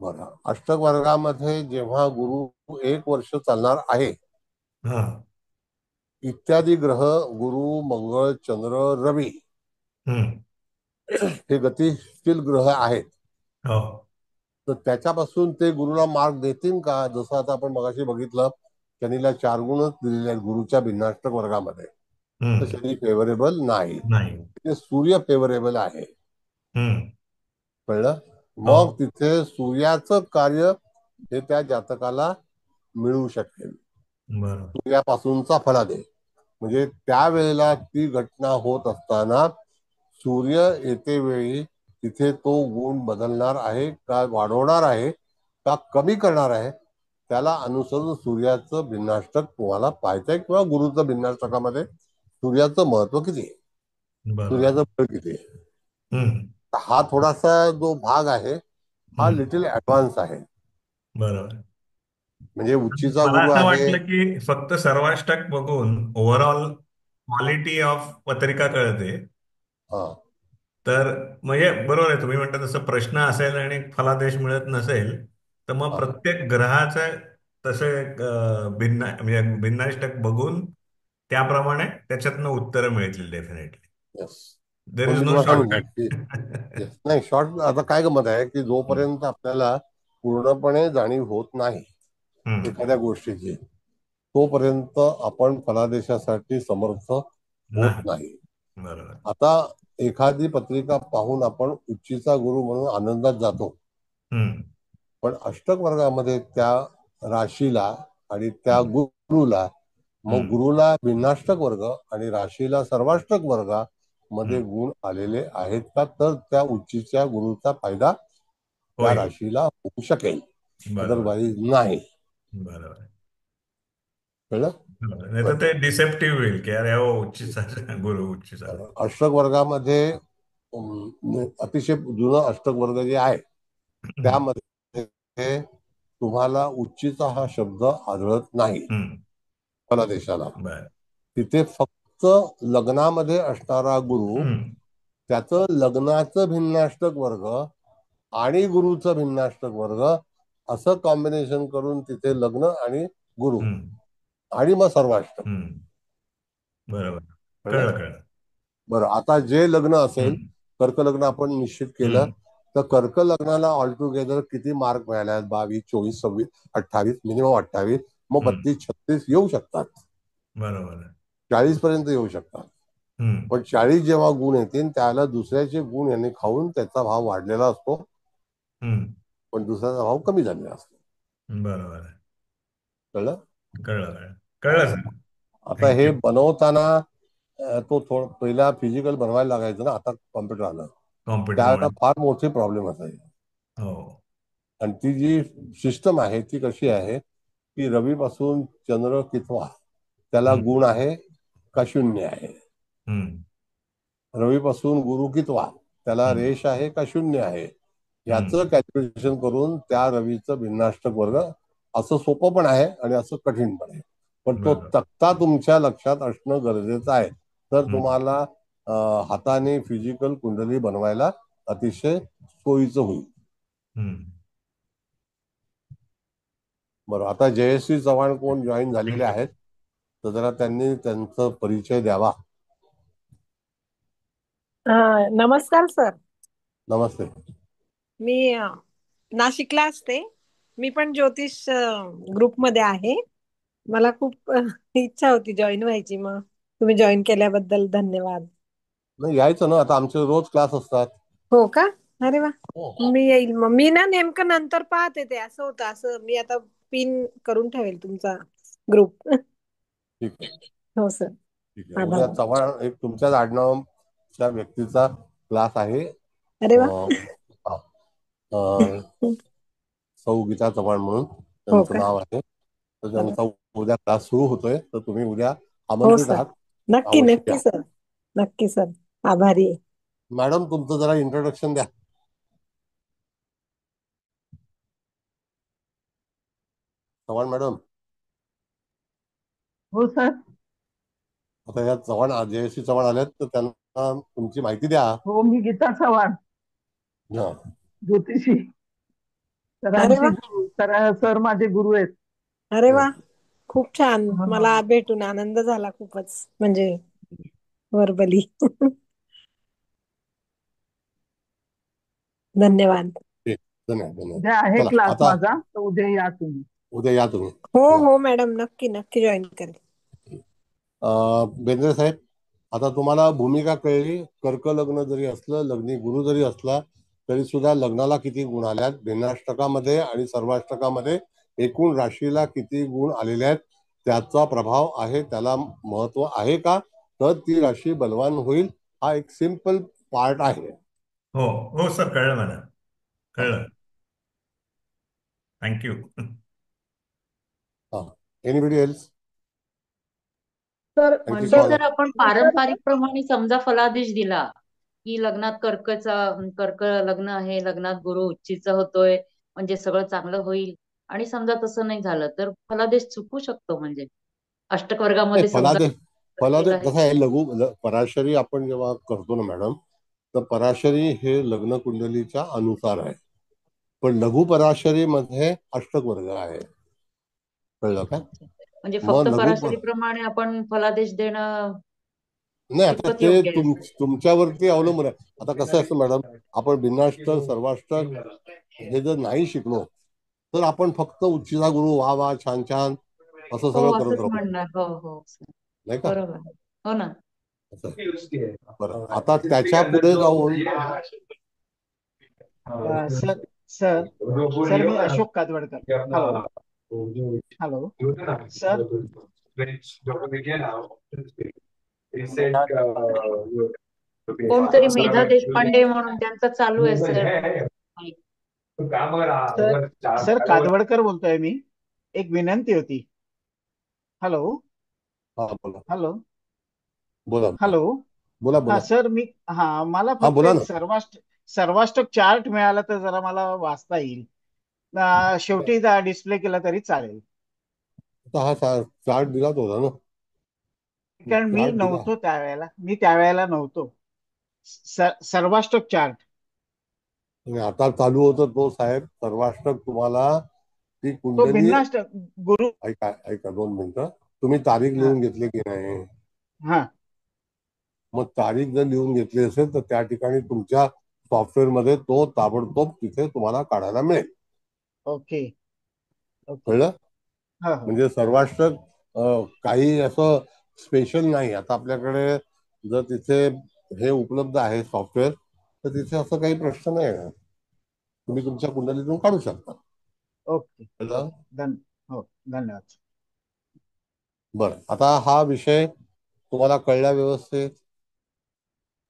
बरं, अष्टक वर्गामध्ये जेव्हा गुरु 1 वर्ष चालणार आहे,
हा.
इत्यादी ग्रह गुरु, मंगळ, चंद्र, रवी
हम्म.
हे गतिशील ग्रह आहेत.
हो.
तर त्याच्यापासून ते गुरुला मार्ग देतील का? जसं आता आपण मगाशी बघितलं, शनीला 4 गुणच दिलेले आहेत गुरुच्या भिन्नाष्टक वर्गामध्ये, तर
हम्म.
शनी फेवरेबल नाही.
नाही.
तिथे सूर्य फेवरेबल आहे.
हम्म.
कळलं?
हो.
मग तिथे सूर्याचं कार्य हे त्या जातकाला मिळू शकेल.
बरोबर.
सूर्यापासूनचा फलादेश म्हणजे त्यावेळेला ती घटना होत असताना सूर्य येते वेळी तिथे तो गुण बदलणार आहे का, वाढवणार आहे का, कमी करणार आहे, त्याला अनुसरून सूर्याचं भिन्नाष्टक तुम्हाला पाहायचंय, किंवा गुरुचं भिन्नाष्टकामध्ये सूर्याचं महत्व किती आहे,
बरोबर.
सूर्याचं बळ किती आहे.
हम्म.
हा थोडासा जो भाग आहे हा
हम्म.
लिटिल ऍडव्हान्स आहे.
बरोबर.
म्हणजे उच्चीचा
मला
गुरु
असं
आहे.
वाटलं की फक्त सर्वाष्टक बघून ओव्हरऑल क्वालिटी ऑफ पत्रिका कळते,
हा
तर म्हणजे बरोबर आहे, तुम्ही म्हणता तसं प्रश्न असेल आणि फलादेश मिळत नसेल, तर मग
हा
प्रत्येक ग्रहाचं तसं एक भिन्न म्हणजे भिन्नाष्टक बघून त्याप्रमाणे त्याच्यातनं उत्तरं मिळतील डेफिनेटली.
येस.
देर
पण
इज
मी
नो
तुम्हाला सांगू की
शॉर्टकट.
yes. नाही शॉर्ट आता काय गमत आहे की जोपर्यंत आपल्याला पूर्णपणे जाणीव होत नाही एखाद्या गोष्टीची तोपर्यंत आपण फलादेशासाठी समर्थ होत
नाही.
नाही.
बरोबर.
आता एखादी पत्रिका पाहून आपण उच्चीचा गुरु म्हणून आनंदात जातो,
हम्म.
पण अष्टक वर्गामध्ये त्या राशीला आणि त्या गुरुला, मग गुरुला भिन्नाष्टक वर्ग आणि राशीला सर्वाष्टक वर्गामध्ये गुण आलेले आहेत का, तर त्या उच्चीच्या गुरुचा फायदा त्या
होईल.
राशीला होऊ शकेल,
बरोबर.
अदरवाईज नाही.
बरोबर.
कळलं?
नाही तर ते डिसेप्टिव्ह होईल की अरे हो उच्चीचा गुरु उच्चीचा.
अष्टक वर्गामध्ये अतिशय जुनं अष्टक वर्ग जे आहे त्यामध्ये तुम्हाला उच्चीचा हा शब्द आढळत नाही फलादेशाला. तिथे फक्त लग्नामध्ये असणारा गुरु, त्याचं लग्नाचं भिन्नाष्टक वर्ग आणि गुरुचं भिन्नाष्टक वर्ग असं कॉम्बिनेशन करून तिथे लग्न आणि गुरु आणि मग सर्वाष्टक.
बरोबर. कळलं.
बरं, आता जे लग्न असेल, कर्क लग्न आपण निश्चित केलं, तर कर्क लग्नाला ऑल टुगेदर किती मार्क मिळाले आहेत? 22, 24, 26, 28, मिनिमम 28, मग 32, 36 येऊ शकतात.
बरोबर.
40 पर्यंत येऊ शकतात. पण 40 जेव्हा गुण येतील त्याला दुसऱ्याचे गुण यांनी खाऊन त्याचा भाव वाढलेला असतो, पण दुसऱ्याचा भाव कमी झालेला असतो.
बरोबर.
कळलं?
कळलं सर.
आता हे बनवताना तो पहिला फिजिकल बनवायला लागायचं ना, आता कॉम्प्युटर आलं, त्यावेळेला फार मोठे प्रॉब्लेम असायचे. आणि ती जी सिस्टम आहे ती कशी आहे की रवीपासून चंद्र कितवा त्याला गुण आहे का शून्य आहे, रवीपासून गुरु कितवा त्याला रेष आहे का शून्य आहे, याचं कॅल्क्युलेशन करून त्या रवीचं भिन्नाष्टक वर्ग, असं सोपं पण आहे आणि असं कठीण पण आहे. पण तो तक्ता तुमच्या लक्षात असणं गरजेचं आहे, तर तुम्हाला हाताने फिजिकल कुंडली बनवायला अतिशय सोयीचं होईल. बरं, आता जयश्री चव्हाण कोण जॉईन झालेले आहेत, तर जरा त्यांनी त्यांचा परिचय द्यावा.
नमस्कार सर.
नमस्ते.
मी नाशिकला असते. मी पण ज्योतिष ग्रुपमध्ये आहे. मला खूप इच्छा होती जॉईन व्हायची, मग तुम्ही जॉईन केल्याबद्दल धन्यवाद.
नाही यायचं ना, आता आमचे रोज क्लास असतात.
हो का? अरे वा. मी येईल. मग मी ना नेमकं नंतर पाहते ते असं होतं, असं मी आता पिन करून ठेवेल तुमचा ग्रुप.
ठीक आहे.
हो सर.
ठीक आहे. उद्या चव्हाण एक तुमच्याच आडनावाच्या व्यक्तीचा क्लास आहे.
अरे वा.
सौ गीता चव्हाण म्हणून त्यांचं नाव आहे, तर त्यांचा उद्या क्लास सुरू होतोय, तर तुम्ही उद्या आमंत्रित आहात.
नक्की नक्की सर. नक्की सर. आभारी आहे.
मॅडम तुमचं जरा इंट्रोडक्शन द्या. चव्हाण मॅडम.
हो सर.
आता या चव्हाण जयश्री चव्हाण आल्यात, तर त्यांना तुमची माहिती द्या.
हो, मी गीता चव्हाण, ज्योतिषी. सर माझे गुरु आहेत.
अरे वा, खूप छान. मला भेटून आनंद झाला खूपच, म्हणजे वर्बली.
धन्यवाद.
उद्या आहे क्लास माझा, तर उद्या या तुम्ही.
उद्या या तुम्ही.
हो हो मॅडम, नक्की नक्की जॉईन करेल.
बेंद्रे साहेब, आता तुम्हाला भूमिका कळली. कर्क लग्न जरी असलं, लग्नी गुरु जरी असला, तरी सुद्धा लग्नाला किती गुण आल्यात, भिन्नाष्टकामध्ये आणि सर्वाष्टकामध्ये एकूण राशीला किती गुण आलेले आहेत, त्याचा प्रभाव आहे, त्याला महत्व आहे का, तर ती राशी बलवान होईल. हा एक सिंपल पार्ट आहे.
हो हो सर, कळलं मला. कळलं. थँक्यू.
Anybody else?
जर आपण पारंपरिक प्रमाणे समजा फलादेश दिला की लग्नात कर्क लग्न आहे, लग्नात गुरु उच्चीचा होतोय, म्हणजे सगळं चांगलं होईल, आणि समजा तसं नाही झालं तर फलादेश चुकू शकतो, म्हणजे अष्टक वर्गामध्ये
फलादेश कसं आहे, लघु पराशरी आपण जेव्हा करतो ना मॅडम, तर पराशरी हे लग्न कुंडलीच्या अनुसार आहे, पण लघु पराशरी मध्ये अष्टक वर्ग आहे. कळलं का?
म्हणजे
मग
फक्त पराशरीप्रमाणे आपण फलादेश देणं
नाही, आता
कितपत
ते
योग्य आहे?
तुमच्यावरती अवलंबून आहे. आता कसं असतं मॅडम, आपण भिन्नाष्टक सर्वाष्टक हे जर नाही शिकलो तर आपण फक्त उच्चिता गुरु वा वा छान छान असं
हो
सगळं करत
असंच
राहू,
म्हणणार. हो हो
नाही का?
बरोबर. हो ना.
बरं, आता त्याच्या पुढे जाऊन
सर सर सर मी Ashok Katawadkar. Hello hello sir.
कोणतरी मेधा देशपांडे म्हणून त्यांचं चालू आहे सर.
सर कातवडकर बोलतोय मी. एक विनंती होती. हॅलो
हा बोला.
हॅलो
बोला
हॅलो
बोला
हा
बोला.
सर मला
हा
फक्त
बोला
एक
ना.
सर्वाष्टक चार्ट मिळाला तर जरा मला वाचता येईल. शेवटी डिस्प्ले केला तरी चालेल.
आता हा चार्ट दिलाच होता ना,
कारण मी
चार्ट दिला.
नव्हतो त्यावेळेला नव्हतो. सर्वाष्टक चार्ट
आणि आता चालू होतं तो साहेब सर्वाष्टक. तुम्हाला ती
तो
कुंडली
भिन्नाष्टक गुरु.
ऐका ऐका 2 मिनिटं. तुम्ही तारीख लिहून घेतली की नाही?
हा
मग तारीख जर लिहून घेतली असेल तर त्या ठिकाणी तुमच्या सॉफ्टवेअर मध्ये तो ताबडतोब तिथे तुम्हाला काढायला मिळेल.
Okay okay.
कळलं?
हो हो
म्हणजे सर्वाष्टक काही असं स्पेशल नाही. आता आपल्याकडे जर तिथे हे उपलब्ध आहे सॉफ्टवेअर तर तिथे असं काही प्रश्न नाही आहे. तुम्ही तुमच्या कुंडलीतून काढू शकता.
ओके.
कळलं?
हो धन्यवाद.
बरं, आता हा विषय तुम्हाला कळला व्यवस्थित?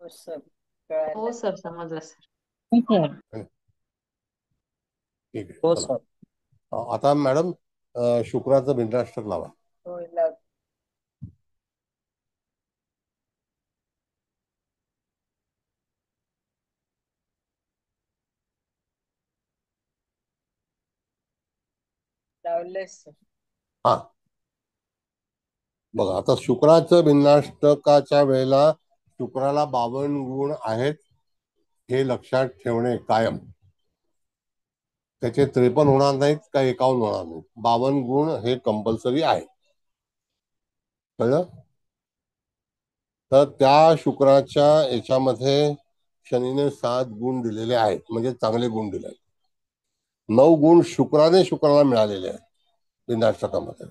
हो सर
हो
कळालं.
सर समजलं सर.
ठीक आहे, चला. आता मॅडम शुक्राचं भिन्नाष्टक लावा.
हो लाव. लावलंय सर.
हा बघा, आता शुक्राचं भिन्नाष्टकाच्या वेळेला शुक्राला 52 गुण आहेत हे लक्षात ठेवणे कायम. त्याचे 53 होणार नाहीत का 51 होणार नाहीत. 52 गुण हे कंपल्सरी आहे. कळलं? तर त्या शुक्राच्या याच्यामध्ये शनीने 7 गुण दिलेले आहेत, म्हणजे चांगले गुण दिले आहेत. 9 गुण शुक्राला मिळालेले आहेत भिन्नाष्टकामध्ये.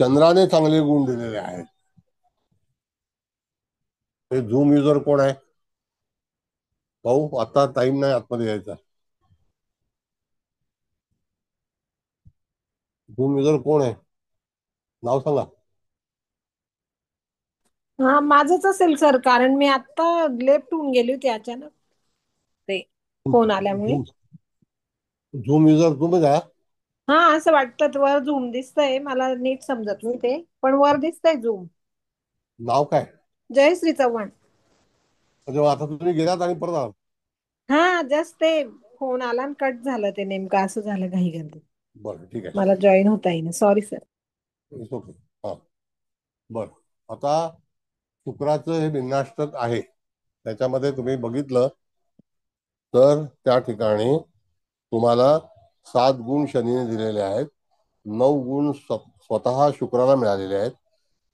चंद्राने चांगले गुण दिलेले आहेत. हे झूम युजर कोण आहे भाऊ? आता टाइम नाही आतमध्ये यायचा. झूम युजर कोण आहे? नाव सांगा.
हा माझंच असेल सर, कारण मी आता लेफ्ट होऊन गेली होती अचानक ते फोन आल्यामुळे.
झूम युजर तुम्ही का?
हा असं वाटतं. वर झूम दिसतंय, मला नीट समजत नाही ते, पण वर दिसतंय झूम.
नाव काय?
जयश्री चव्हाण.
म्हणजे आता तुम्ही गेलात आणि परत आलात?
हा जस्ट ते फोन आला आणि कट झालं, ते नेमकं असं झालं घाई गर्दी.
बरं ठीक आहे.
मला जॉईन होता येईना, सॉरी सर.
ओके. हा बर, आता शुक्राचं हे भिन्नाष्टक आहे. त्याच्यामध्ये तुम्ही बघितलं तर त्या ठिकाणी तुम्हाला 7 गुण शनीने दिलेले आहेत. 9 गुण स्वतः शुक्राला मिळालेले आहेत.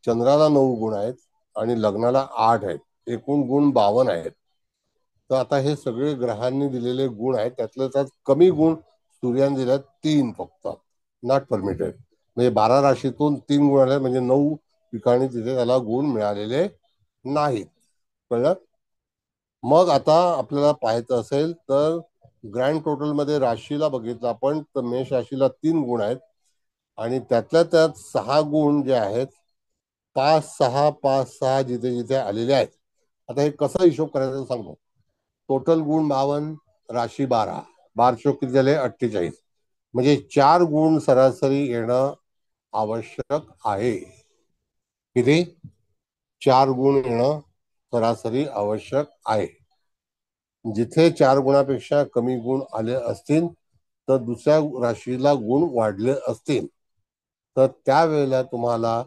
चंद्राला 9 गुण आहेत आणि लग्नाला 8 आहेत. एकूण गुण 52 आहेत. तर आता हे सगळे ग्रहांनी दिलेले गुण आहेत. त्यातलं त्यात कमी गुण सूर्याने दिले 3 फक्त, नॉट परमिटेड. म्हणजे 12 राशीतून 3 गुण आले, म्हणजे 9 ठिकाणी तिथे त्याला गुण मिळालेले नाहीत. कळलं? मग आता आपल्याला पाहायचं असेल तर ग्रँड टोटल मध्ये राशीला बघितलं आपण तर मेष राशीला 3 गुण आहेत आणि त्यातल्या त्यात 6 गुण जे आहेत 5-6 5-6 जिथे जिथे आलेले आहेत. आता हे कसं हिशोब करायचं सांगतो. टोटल गुण 52, राशी 12, 12 किती झाले 48. म्हणजे 4 गुण सरासरी येणं आवश्यक आहे. किती? 4 गुण येणं सरासरी आवश्यक आहे. जिथे 4 गुणापेक्षा कमी गुण आले असतील तर दुसऱ्या राशीला गुण वाढले असतील तर त्यावेळेला तुम्हाला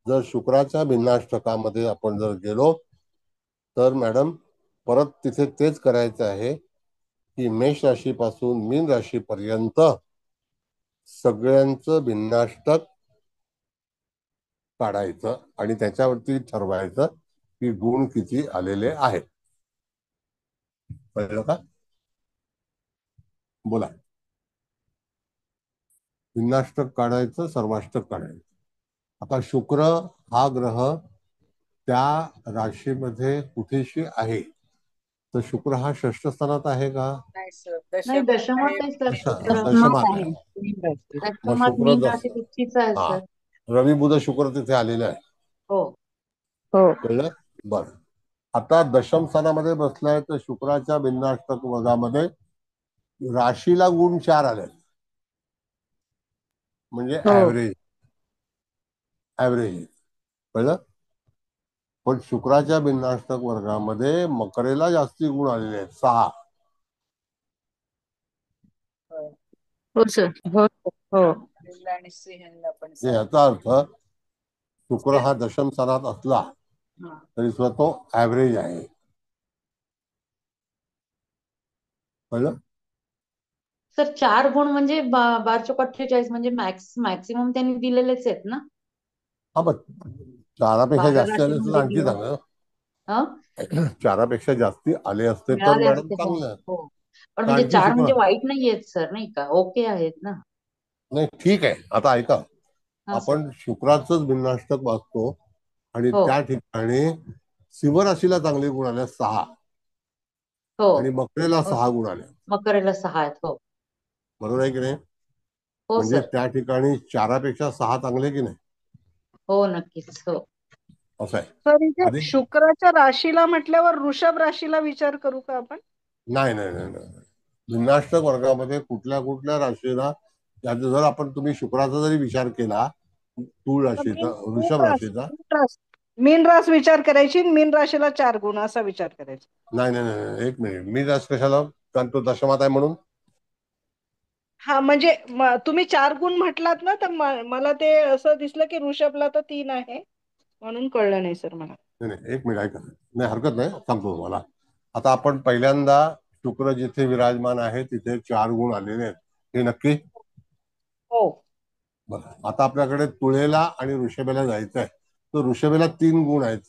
जर शुक्राच्या भिन्नाष्टकामध्ये आपण जर गेलो तर मॅडम परत तिथे तेच करायचं आहे की मेष राशीपासून मीन राशीपर्यंत सगळ्यांचं भिन्नाष्टक काढायचं आणि त्याच्यावरती ठरवायचं की गुण किती आलेले आहेत. कळलं का? बोला. भिन्नाष्टक काढायचं, सर्वाष्टक काढायचं. आता शुक्र हा ग्रह त्या राशीमध्ये कुठेशी आहे, तर शुक्र हा षष्ठ स्थानात आहे का?
नाही सर,
नाही,
दशमात
दशमात
आहे.
आहे सर शुक्र.
दशमात आहे. मग
दशमात
शुक्र
मीन राशीत उच्चीच आहे
हा,
सर.
रवी बुध शुक्र तिथे आलेले आहे.
हो.
कळलं? बर. आता दशम स्थानामध्ये बसलाय तर शुक्राच्या भिन्नाष्टक वर्गामध्ये राशीला गुण 4 आले, म्हणजे ऍव्हरेज. कळलं? पण शुक्राच्या भिन्नाष्टक वर्गामध्ये मकरेला जास्ती गुण आलेले आहेत, 6.
हो सर. हो हो.
आणि सिंहला पण
याचा अर्थ शुक्र हा दशम स्थानात असला तरी सुद्धा तो ऍव्हरेज आहे. कळलं?
सर 4 गुण म्हणजे 12×48 म्हणजे मॅक्सिमम त्यांनी दिलेलेच आहेत ना.
हा, पण 4पेक्षा
12
जास्त आले तर
राशींमध्ये
आणखी
दिवस
चांगलं. 4पेक्षा जास्ती आले असते तर
मिळाले
मॅडम
असते. हो
चांगलं.
हो. पण
तर
म्हणजे
आणखी
4
शुक्र
म्हणजे वाईट नाही आहेत सर, नाही का? ओके आहेत ना.
नाही, ठीक आहे. आता ऐका,
हा सर.
आपण शुक्राचंच भिन्नाष्टक वाचतो आणि
हो
त्या ठिकाणी सिंह राशीला चांगले गुण आले 6
हो
आणि मकरेला
हो
6 गुण आले.
मकरेला 6 आहेत. हो
बरोबर आहे की नाही?
हो
म्हणजे
सर.
त्या ठिकाणी 4पेक्षा 6 चांगले की नाही,
हो नक्कीच. हो.
असं आहे.
सर इथे
आणि
शुक्राच्या राशीला म्हटल्यावर वृषभ राशीला विचार करू का आपण?
नाही नाही नाही नाही, भिन्नाष्टक वर्गामध्ये कुठल्या कुठल्या राशीला, जर आपण तुम्ही शुक्राचा जरी विचार केला, तूळ राशीचा, वृषभ राशीचा,
मीन रास विचार करायची, मीन राशीला 4 गुण असा विचार करायचा.
नाही नाही नाही, एक मिनिट, मी रास कशाला, कारण तो दशमात आहे म्हणून.
हा म्हणजे तुम्ही 4 गुण म्हटलात ना, तर मला ते असं दिसलं की वृषभला तर 3 आहे, म्हणून कळलं नाही सर मला.
नाही नाही, एक मिनिट ऐका, नाही हरकत नाही, सांगतो तुम्हाला. आता आपण पहिल्यांदा शुक्र जिथे विराजमान आहे तिथे 4 गुण आलेले आहेत, हे नक्की.
हो.
बरं, आता आपल्याकडे तुळेला आणि वृषभेला जायचं आहे, तर वृषभेला 3 गुण आहेत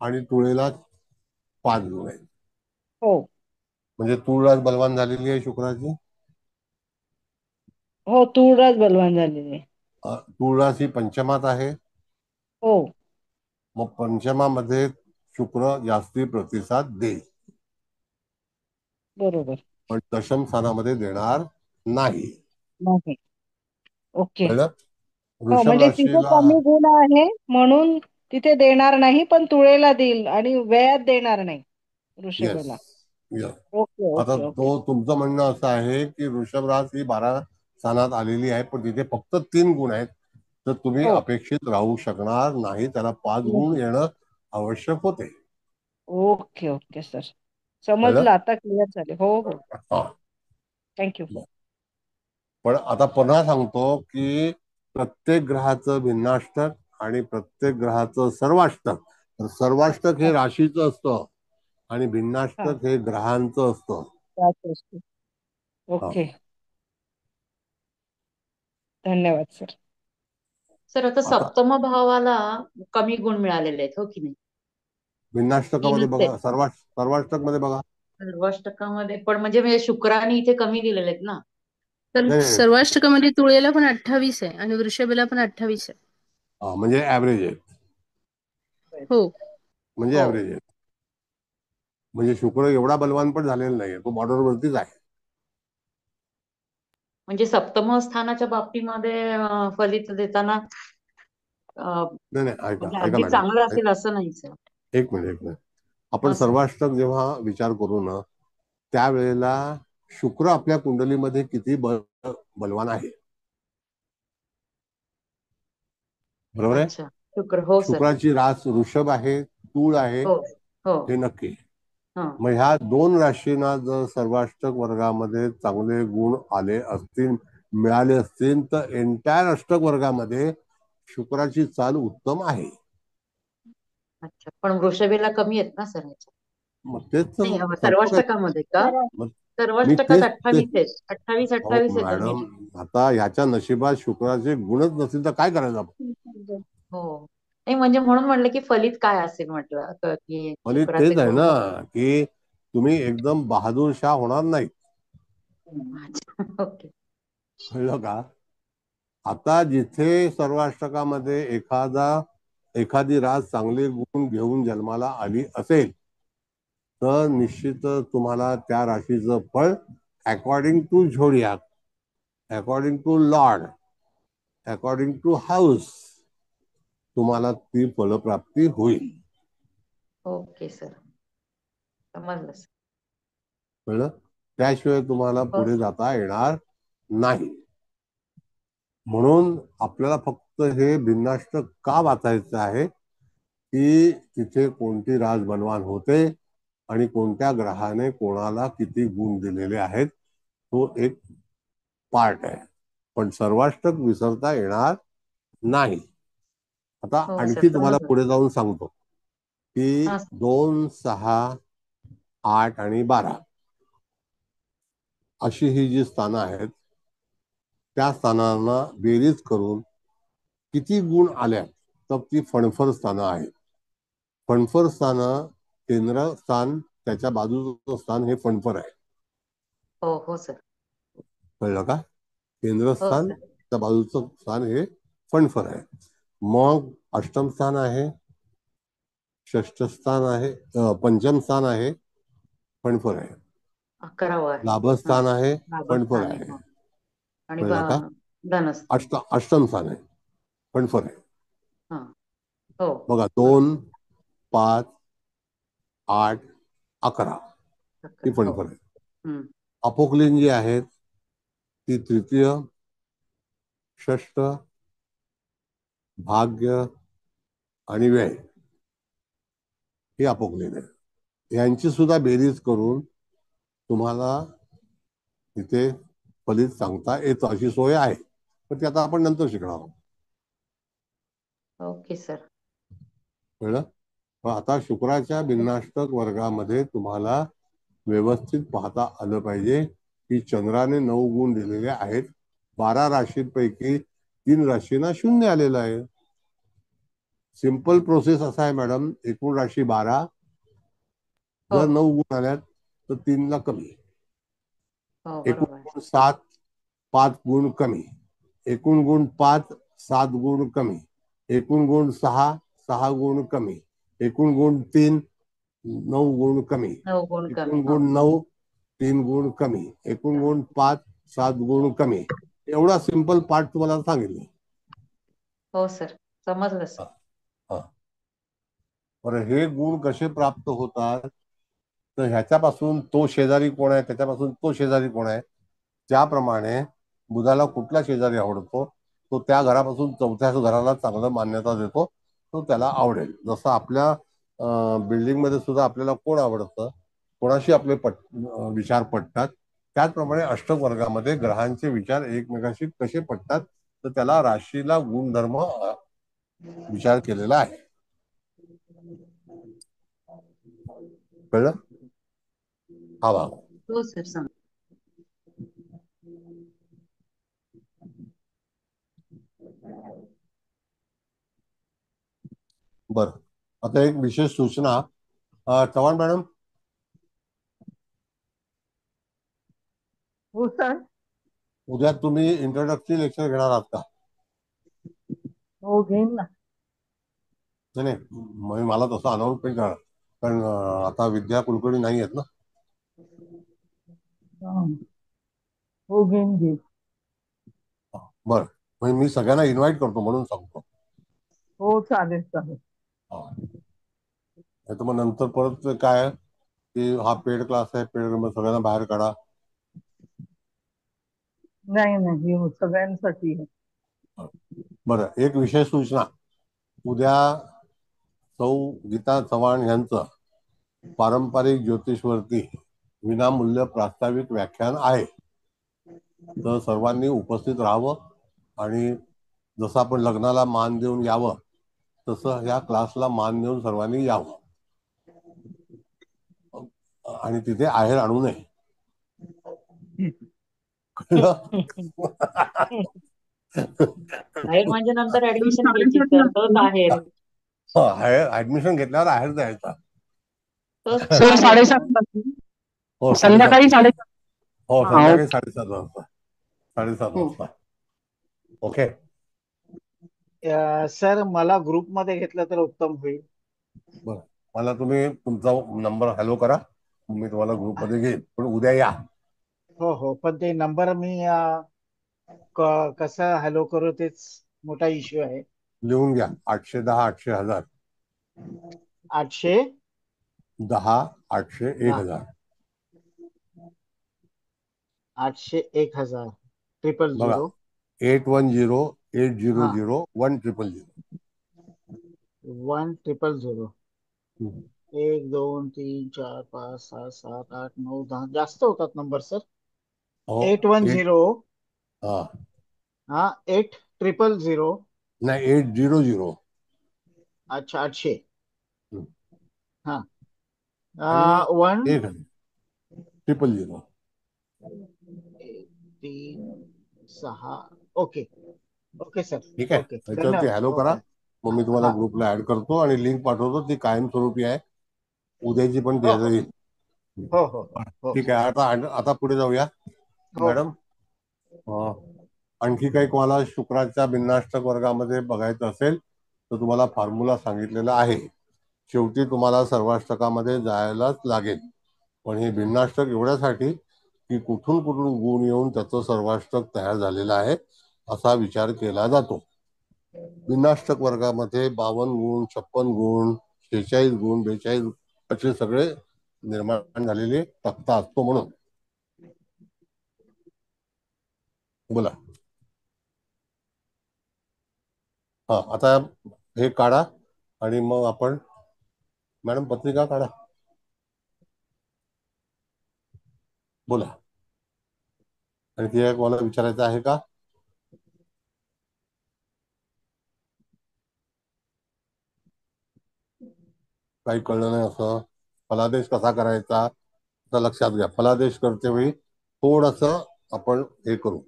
आणि तुळेला 5 गुण आहेत.
हो
म्हणजे तूळ रास बलवान झालेली आहे शुक्राची.
हो, तूळ रास बलवान झालेली आहे.
तूळ रास ही पंचमात आहे.
हो.
मग पंचमामध्ये शुक्र जास्ती प्रतिसाद देईल,
बरोबर.
पण दशम स्थानामध्ये देणार नाही.
ओके.
कळलं?
हो,
वृषभ
म्हणजे तिथे
राशीला
कमी गुण आहे म्हणून तिथे देणार नाही, पण तुळेला देईल आणि व्ययात देणार नाही
येस
वृषभेला.
यस.
ओके
आता
ओके ओके.
तुमचं म्हणणं असं आहे की वृषभ रास ही 12 स्थानात आलेली आहे, पण तिथे फक्त 3 गुण आहेत, तर तुम्ही
हो.
अपेक्षित राहू शकणार नाही, त्याला 5 गुण येणं आवश्यक होते.
ओके ओके सर,
कळलं?
समजलं आता, क्लिअर झाले. हो हो,
हा.
थँक्यू.
पण आता पुन्हा सांगतो की प्रत्येक ग्रहाचं भिन्नाष्टक आणि प्रत्येक ग्रहाचं सर्वाष्टक, तर सर्वाष्टक हे राशीचं असतं आणि भिन्नाष्टक हे ग्रहांचं असतं.
ओके, धन्यवाद सर.
सर आता सप्तम भावाला कमी गुण मिळालेले आहेत, हो की नाही?
भिन्नाष्टकामध्ये बघा, सर्वाष्टक मध्ये बघा.
सर्वाष्टकामध्ये पण म्हणजे शुक्राने इथे कमी दिलेले आहेत ना.
तर सर्वाष्टकामध्ये तुळेला पण 28 आहे आणि वृषभेला पण 28 आहे.
म्हणजे ऍव्हरेज आहे.
हो,
म्हणजे ऍव्हरेज आहे. म्हणजे शुक्र एवढा बलवान पण झालेला नाहीये, तो बॉर्डर वरतीच आहे.
म्हणजे सप्तम स्थानाच्या बाबतीमध्ये फलित देताना
नाही नाही, ऐका
म्हणजे
ऐका
अगदी
मॅडम,
चांगलं असेल असं नाही सर.
एक मिनिट. आपण सर्वाष्टक जेव्हा विचार करू ना, त्यावेळेला शुक्र आपल्या कुंडलीमध्ये किती बलवान आहे, बरोबर आहे? शुक्राची रास वृषभ आहे, तूळ आहे, हे नक्की. मग ह्या 2 राशींना जर सर्वाष्टक वर्गामध्ये चांगले गुण आले असतील, मिळाले असतील, तर एंटायर अष्टक वर्गामध्ये शुक्राची चाल उत्तम आहे.
अच्छा, पण वृषभेला कमी आहेत ना सर?
मग तेच तर
नाही
सर्व काही
सर्वाष्टकामध्ये का
मग मी
सर्वाष्टकात
तेच
28 आहेत 28
अहो
28 आहेत
मॅडम,
रमेश.
आता ह्याच्या नशिबात शुक्राचे गुणच नसतील तर काय करायचं आपण?
हो नाही म्हणजे म्हणून म्हणलं की फलित काय असेल म्हटलं की
आणि
शुक्राचे
तेच आहे
गुण
ना
नसतील.
की तुम्ही एकदम बहादूर शाह होणार नाही.
अच्छा ओके.
कळलं का? आता जिथे सर्वाष्टकामध्ये एखादी रास चांगले गुण घेऊन जन्माला आली असेल तर निश्चितच तुम्हाला त्या राशीचं फळ according to zodiac, according to lord, according to house तुम्हाला ती फलप्राप्ती होईल.
ओके सर समजलं सर.
कळलं? त्याशिवाय तुम्हाला
हो
पुढे
सर.
जाता येणार नाही. म्हणून आपल्याला फक्त हे भिन्नाष्टक का वाचायचं आहे की तिथे कोणती राज बलवान होते आणि कोणत्या ग्रहाने कोणाला किती गुण दिलेले आहेत, तो एक पार्ट आहे. पण सर्वाष्टक विसरता येणार नाही. आता
हो सर
आणखी तुम्हाला
समजलं.
पुढे जाऊन सांगतो की
हा
2, 6, 8 आणि 12 अशी ही जी स्थानं आहेत त्या स्थानांना बेरीज करून किती गुण आल्या तर ती फणफर स्थानं आहेत. फणफर स्थानं, केंद्र स्थान, त्याच्या बाजूचं स्थान हे फणफर आहे.
हो हो सर.
कळलं का?
हो
केंद्रस्थान
सर.
त्या बाजूचं स्थान हे फणफर आहे. मग अष्टम स्थान आहे, षष्ठ स्थान आहे, पंचम स्थान आहे, फणफर आहे.
11वं आहे.
लाभस्थान आहे, फणफर
लाभस्थान आहे
आहे.
हो. आणि
कळलं का?
धनस्थान.
अष्टम स्थान आहे, फणफर आहे.
हा हो
बघा
बरोबर.
2, 5, 8, 11 ही
11 हो.
फणफर आहे.
हम्म.
अपोक्लिन जी आहेत ती तृतीय, षष्ठ, भाग्य आणि व्यय ही अपोक्लिन आहे. यांची सुद्धा बेरीज करून तुम्हाला तिथे फलित सांगता येतं अशी सोय आहे. पण ती आता आपण नंतर शिकणार आहोत.
Okay sir.
कळलं? पण आता शुक्राच्या भिन्नाष्टक वर्गामध्ये तुम्हाला व्यवस्थित पाहता आलं पाहिजे की चंद्राने 9 गुण दिलेले आहेत. 12 राशींपैकी 3 राशींना 0 आलेलं आहे. सिंपल प्रोसेस असा आहे मॅडम, एकूण राशी 12,
हो
जर 9 गुण आल्यात तर 3 ला कमी,
हो
एकूण
बरोबर.
गुण 7, 5 गुण कमी, एकूण गुण 5, 7 गुण कमी, एकूण गुण 6, 6 गुण कमी, एकूण गुण 3, 9 गुण कमी,
9 गुण कमी
एकूण
हो.
गुण 9, 3 गुण कमी, एकूण गुण 5, 7 गुण कमी. एवढा सिंपल पार्ट तुम्हाला सांगितलं.
हो सर समजलं सर.
बरं, हे गुण कसे प्राप्त होतात तर ह्याच्यापासून तो शेजारी कोण आहे, त्याच्यापासून तो शेजारी कोण आहे, त्याप्रमाणे बुधाला कुठला शेजारी आवडतो तो त्या घरापासून चौथ्या घराला चांगलं मान्यता देतो, तो त्याला आवडेल. जसं आपल्या बिल्डिंग मध्ये सुद्धा आपल्याला कोण आवडतं, कोणाशी आपले विचार पटतात, त्याचप्रमाणे अष्टक वर्गामध्ये ग्रहांचे विचार एकमेकांशी कसे पटतात तर त्याला राशीला गुणधर्म विचार केलेला आहे. कळलं? हा भाग.
हो सर सांग.
बरं, आता एक विशेष सूचना. चव्हाण मॅडम,
हो सर.
उद्या तुम्ही इंट्रोडक्टरी लेक्चर घेणार आहात का?
हो घेईन ना.
नाही, मला तसं अनाउन्समेंट करा, कारण आता विद्या कुलकर्णी नाही आहेत ना.
हो घेईन.
बरं, म्हणजे मी सगळ्यांना इन्व्हाइट करतो म्हणून सांगतो.
हो चालेल.
तर मग नंतर परत काय आहे की हा पेड क्लास आहे, पेड सगळ्यांना बाहेर काढा.
नाही सगळ्यांसाठी.
बरं, एक विशेष सूचना. उद्या सौ गीता चव्हाण यांचं पारंपरिक ज्योतिषवरती विनामूल्य प्रास्ताविक व्याख्यान आहे. तर सर्वांनी उपस्थित राहावं आणि जसं आपण लग्नाला मान देऊन यावं तसं ह्या क्लासला मान देऊन सर्वांनी यावं. आणि तिथे आहेर आणू नये. कळलं?
आहेर म्हणजे नंतर ऍडमिशन घ्यायची सर, तोच आहेर.
ऍडमिशन घेतल्यावर आहेर द्यायचा.
तोच
सर
आहेर ना.
7:30
हो,
संध्याकाळी 7:30.
हो,
हा,
संध्याकाळी
ओके.
7:30 वाजता. 7:30 वाजता. ओके.
सर मला ग्रुपमध्ये घेतलं तर उत्तम होईल.
बरं, मला तुम्ही तुमचा नंबर हॅलो करा, मी तुम्हाला ग्रुपमध्ये घेईन, पण उद्या या.
हो हो, पण ते नंबर मी कसं हॅलो करू तेच मोठा इश्यू आहे.
लिहून घ्या. 810 800 1000.
810
800 1000.
800 1000
बघा,
000.
810 800 1000.
1000. 1 2 3 4 5 6 7 8 9 10 जास्त होतात नंबर सर. 810
हा
800
नाही 800.
अच्छा 800. हा
1
1
000.
3 6. Okay okay sir.
ठीक आहे,
ओके
त्याच्यावरती
धन्यवाद.
हॅलो करा, मग मी तुम्हाला
हा
ग्रुपला ऍड करतो आणि लिंक पाठवतो. ती कायमस्वरूपी आहे, उद्याची पण
हो
द्यायला येईल.
हो हो हो
ठीक आहे. आता पुढे जाऊया
हो
मॅडम. आणखी काही कोणाला शुक्राच्या भिन्नाष्टक वर्गामध्ये बघायचं असेल तर तुम्हाला फॉर्म्युला सांगितलेला आहे. शेवटी तुम्हाला सर्वाष्टकामध्ये जायलाच लागेल, पण हे भिन्नाष्टक एवढ्यासाठी की कुठून कुठून गुण येऊन त्याचं सर्वाष्टक तयार झालेलं आहे असा विचार केला जातो. भिन्नाष्टक वर्गामध्ये 52 गुण, 56 गुण, 46 गुण, 42 असे सगळे निर्माण झालेले तक्ता असतो. म्हणून बोला. आता हे काढा आणि मग आपण मॅडम पत्रिका काढा. बोला. आणखी कोणाला विचारायचं आहे का? काही कळलं नाही असं? फलादेश कसा करायचा तर लक्षात घ्या. फलादेश करते वेळी थोडस आपण हे करू.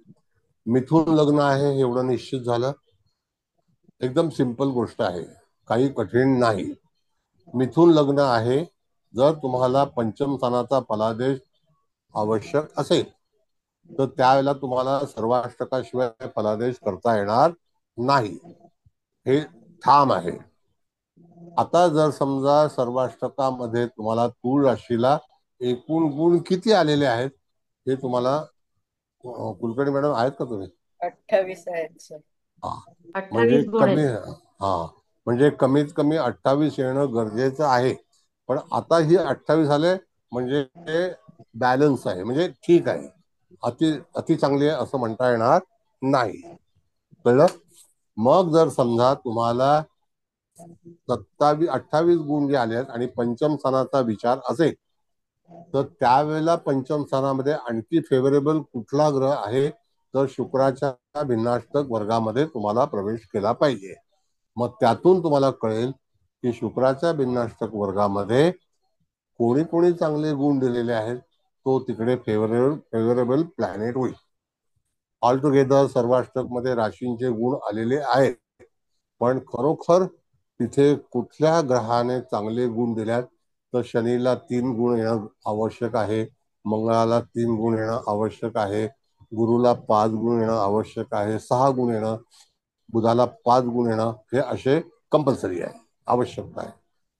मिथून लग्न आहे एवढं निश्चित झालं. एकदम सिंपल गोष्ट आहे, काही कठीण नाही. मिथून लग्न आहे, जर तुम्हाला पंचम स्थानाचा फलादेश आवश्यक असेल तर त्यावेळेला तुम्हाला सर्वाष्टकाशिवाय फलादेश करता येणार नाही, हे ठाम आहे. आता जर समजा सर्वाष्टकामध्ये तुम्हाला तूळ राशीला एकूण गुण किती आलेले आहेत हे तुम्हाला कुलकर्णी मॅडम आहेत का तुम्ही?
28 आहेत सर.
म्हणजे
28 गुण आहेत.
म्हणजे कमीत कमी 28 येणं गरजेचं आहे. पण आता ही 28 आले म्हणजे बॅलन्स आहे, म्हणजे ठीक आहे, अति चांगली आहे असं म्हणता येणार नाही. कळलं? मग जर समजा तुम्हाला 28 गुण जे आले आहेत आणि पंचम स्थानाचा विचार असेल तर त्यावेळेला पंचम स्थानामध्ये आणखी फेवरेबल कुठला ग्रह आहे तर शुक्राच्या भिन्नाष्टक वर्गामध्ये तुम्हाला प्रवेश केला पाहिजे. मग त्यातून तुम्हाला कळेल की शुक्राच्या भिन्नाष्टक वर्गामध्ये कोणी कोणी चांगले गुण दिलेले आहेत, तो तिकडे फेवरेबल प्लॅनेट होईल. ऑल टुगेदर सर्वाष्टक मध्ये राशींचे गुण आलेले आहेत, पण खरोखर तिथे कुठल्या ग्रहाने चांगले गुण दिल्यात तर शनीला 3 गुण येणं आवश्यक आहे, मंगळाला 3 गुण येणं आवश्यक आहे, गुरुला 5 गुण येणं आवश्यक आहे, 6 गुण येणं, बुधाला 5 गुण येणं, हे असे कंपल्सरी आहे, आवश्यकता आहे.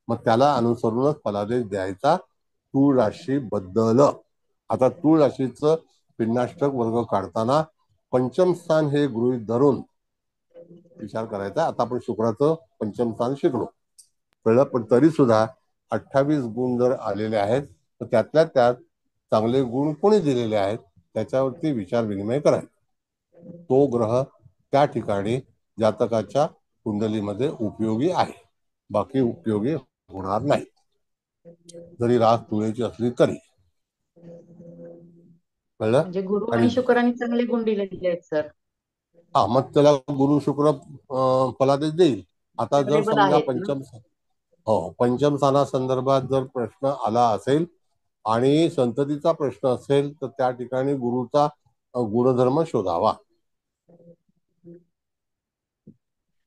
मग त्याला अनुसरूनच फलादेश द्यायचा तूळ राशी बद्दल. आता तूळ राशीचं भिन्नाष्टक वर्ग काढताना पंचम स्थान हे गृहीत धरून विचार करायचा. आता आपण शुक्राचं पंचम स्थान शिकलो, कळलं, पण तरी सुद्धा 28 गुण जर आलेले आहेत तर त्यातल्या त्यात चांगले गुण कोणी दिलेले आहेत त्याच्यावरती विचार विनिमय करायचा. तो ग्रह त्या ठिकाणी जातकाच्या कुंडलीमध्ये उपयोगी आहे, बाकी उपयोगी होणार नाही, जरी रास तुळेची असली तरी. कळलं?
म्हणजे गुरु आणि शुक्रांनी चांगले गुण दिलेले आहेत सर.
मग त्याला गुरु शुक्र फलादेश देईल. आता जर
फेवरेबल
समजा
आहेत ना?
पंचम स्थानासंदर्भात जर प्रश्न आला असेल आणि संततीचा प्रश्न असेल तर त्या ठिकाणी गुरुचा गुणधर्म शोधावा.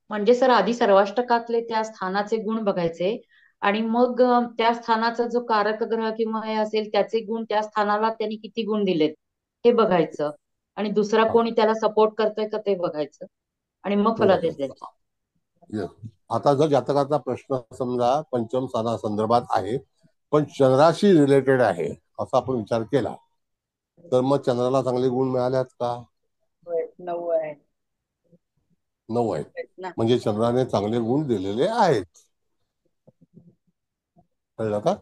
म्हणजे सर आधी सर्वाष्टकातले त्या स्थानाचे गुण बघायचे आणि मग त्या स्थानाचा जो कारक ग्रह किंवा हे असेल त्याचे गुण त्या स्थानाला त्यांनी किती गुण दिलेत हे बघायचं आणि दुसरा कोणी त्याला सपोर्ट करतोय का ते बघायचं आणि मग फलादेश द्यायचे.
आता जर जातकाचा प्रश्न समजा पंचम स्थाना संदर्भात आहे पण चंद्राशी रिलेटेड आहे असा आपण विचार केला तर मग चंद्राला चांगले गुण मिळाल्यात का?
9 आहेत.
9 आहेत म्हणजे चंद्राने चांगले गुण दिलेले आहेत. कळलं का?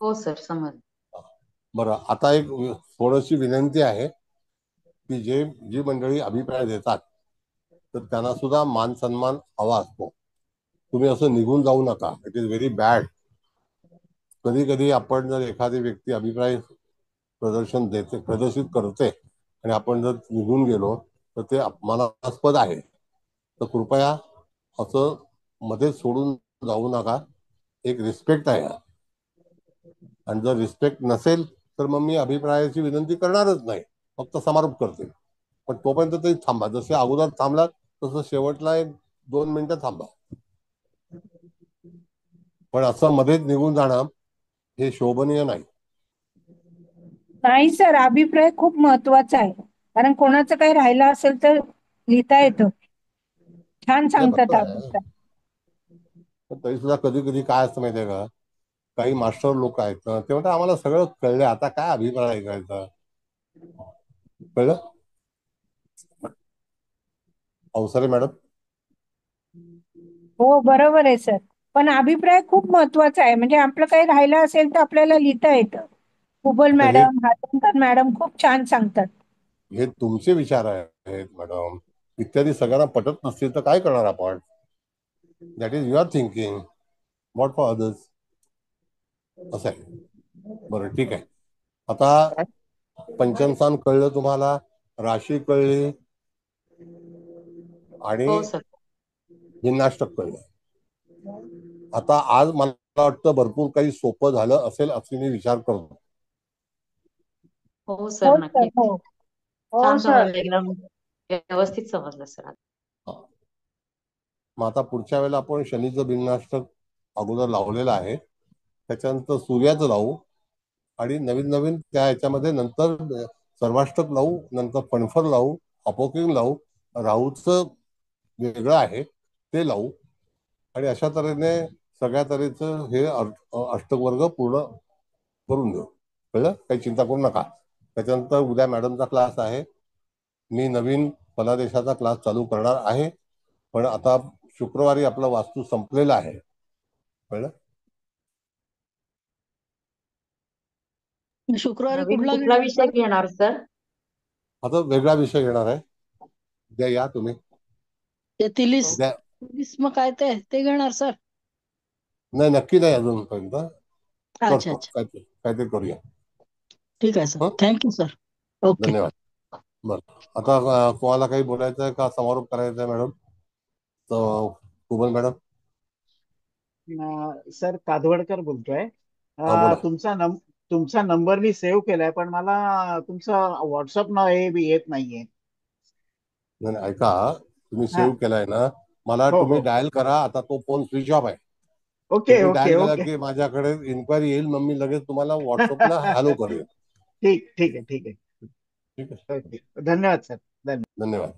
हो सर समज.
बरं आता एक थोडीशी विनंती आहे की जी मंडळी अभिप्राय देतात तर त्यांना सुद्धा मान सन्मान हवा असतो. तुम्ही असं निघून जाऊ नका. It is very bad. कधी कधी आपण जर एखादी व्यक्ती अभिप्राय प्रदर्शित करते आणि आपण जर निघून गेलो तर ते अपमानास्पद आहे. तर कृपया असं मध्ये सोडून जाऊ नका. एक रिस्पेक्ट आहे आणि जर रिस्पेक्ट नसेल तर मग मी अभिप्रायाची विनंती करणारच नाही, फक्त समारोप करते. पण तोपर्यंत तरी थांबा. जसे अगोदर थांबलात तसं शेवटला 1-2 मिनिटं थांबा. पण असं मध्येच निघून जाणं हे शोभनीय नाही.
नाही सर, अभिप्राय खूप महत्वाचा आहे. कारण कोणाचं काही राहिलं असेल तर लिहिता येतं. छान सांगतात अभिप्राय.
पण तरी सुद्धा कधी कधी काय असतं माहितीये का, काही मास्टर लोक आहेत ना ते म्हणतात आम्हाला सगळं कळलं, आता काय अभिप्राय ऐकायचा. कळलं अवसरे मॅडम?
हो बरोबर आहे सर. पण अभिप्राय खूप महत्वाचा आहे. म्हणजे आपलं काही राहिलं असेल तर आपल्याला लिहिता येतं. कुबल मॅडम, हातंकर मॅडम खूप छान सांगतात.
हे तुमचे विचार आहेत मॅडम. इत्यादी सगळ्यांना पटत नसतील तर काय करणार आपण? That is your thinking, what for others. असं आहे. बरं ठीक आहे. आता पंचमस्थान कळलं तुम्हाला, राशी कळली आणि भिन्नाष्टक कळलं. आता आज मला वाटतं भरपूर काही सोपं झालं असेल असे मी विचार करतो.
हो सर नक्की. छान
सर.
समजलं, एकदम व्यवस्थित समजलं सर.
मग आता पुढच्या वेळेला आपण शनीचं भिन्नाष्टक अगोदर लावलेलं आहे, त्याच्यानंतर सूर्याचं लावू आणि नवीन नवीन त्या ह्याच्यामध्ये नंतर सर्वाष्टक लावू, नंतर पणफर लावू, अपोकिंग लावू, राहूचं वेगळं आहे ते लावू आणि अशा तऱ्हेने सगळ्या तऱ्हेचं हे अष्टकवर्ग पूर्ण करून देऊ. कळलं? काही चिंता करू नका. त्याच्यानंतर उद्या मॅडमचा क्लास आहे. मी नवीन फलादेशाचा क्लास चालू करणार आहे. पण आता शुक्रवारी आपला वास्तू संपलेला आहे. कळलं?
शुक्रवारी
कुठला विषय घेणार सर?
आता वेगळा विषय घेणार आहे. उद्या या तुम्ही.
मग काय ते घेणार सर?
नाही नक्की नाही अजूनपर्यंत.
अच्छा
काहीतरी करूया.
ठीक आहे सर. Thank you sir. ओके
धन्यवाद. बरं आता कोणाला काही बोलायचं आहे का समारोप करायचा आहे मॅडम? तर कुबल मॅडम.
सर कादवडकर बोलतोय.
बोला.
तुमचा नंबर मी सेव्ह केलाय पण मला तुमचा व्हॉट्सअप नाव हे येत नाहीये.
नाही ऐका, तुम्ही सेव्ह केलाय ना, मला तुम्ही डायल करा. आता तो फोन स्विच ऑफ आहे.
ओके
डायल केला की माझ्याकडे इन्क्वायरी येईल, मग मी लगेच तुम्हाला व्हॉट्सअपला हॅलो करेन.
ठीक आहे. धन्यवाद सर.
धन्यवाद.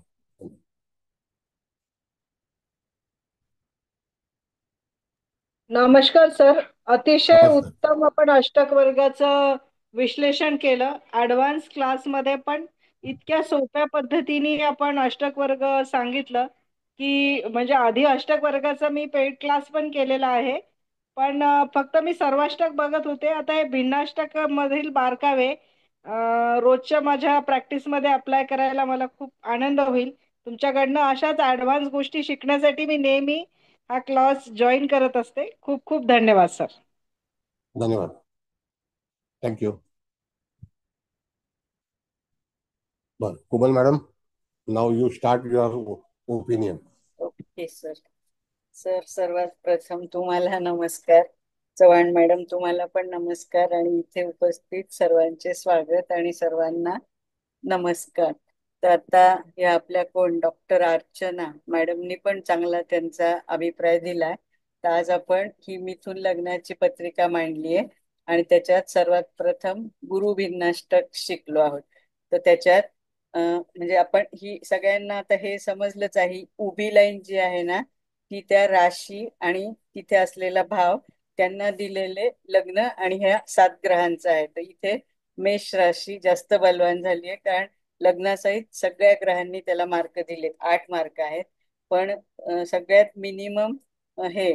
नमस्कार सर. अतिशय उत्तम आपण अष्टक वर्गाचं विश्लेषण केलं. ऍडव्हान्स क्लासमध्ये पण इतक्या सोप्या पद्धतीने आपण अष्टक वर्ग सांगितलं की म्हणजे आधी अष्टक वर्गाचा मी पेड क्लास पण केलेला आहे. पण फक्त मी सर्वाष्टक बघत होते. आता हे भिन्नाष्टक मधील बारकावे रोजच्या माझ्या प्रॅक्टिसमध्ये अप्लाय करायला मला खूप आनंद होईल. तुमच्याकडनं अशाच ऍडव्हान्स गोष्टी शिकण्यासाठी मी नेहमी हा क्लास जॉईन करत असते. खूप खूप धन्यवाद सर.
धन्यवाद. थँक्यू. बरं Kubal madam, now you start your opinion.
Okay sir. सर्वात प्रथम तुम्हाला नमस्कार. चव्हाण मॅडम तुम्हाला पण नमस्कार आणि इथे उपस्थित सर्वांचे स्वागत आणि सर्वांना नमस्कार. तर आता या आपल्या कोण डॉक्टर अर्चना मॅडमनी पण चांगला त्यांचा अभिप्राय दिलाय. तर आज आपण ही मिथुन लग्नाची पत्रिका मांडली आहे आणि त्याच्यात सर्वात प्रथम गुरु भिन्नाष्टक शिकलो आहोत. तर त्याच्यात म्हणजे आपण ही सगळ्यांना आता हे समजलंच आहे, उभी लाईन जी आहे ना ती त्या राशी आणि तिथे असलेला भाव त्यांना दिलेले लग्न आणि ह्या 7 ग्रहांचा आहे. तर इथे मेष राशी जास्त बलवान झाली आहे, कारण लग्नासहित सगळ्या ग्रहांनी त्याला मार्क दिलेत. 8 मार्क आहेत. पण सगळ्यात मिनिमम हे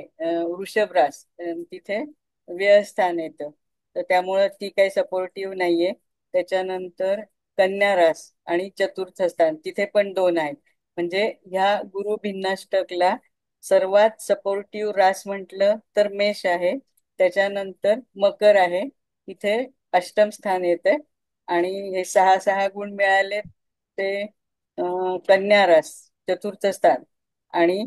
वृषभ रास तिथे व्ययस्थान येतं, तर त्यामुळं ती काही सपोर्टिव्ह नाहीये. त्याच्यानंतर कन्या रास आणि चतुर्थ स्थान तिथे पण 2 आहेत. म्हणजे ह्या गुरु भिन्नाष्टकला सर्वात सपोर्टिव्ह रास म्हटलं तर मेष आहे. त्याच्यानंतर मकर आहे, इथे अष्टम स्थान येते आणि हे 6 गुण मिळाले ते कन्या रास चतुर्थ स्थान आणि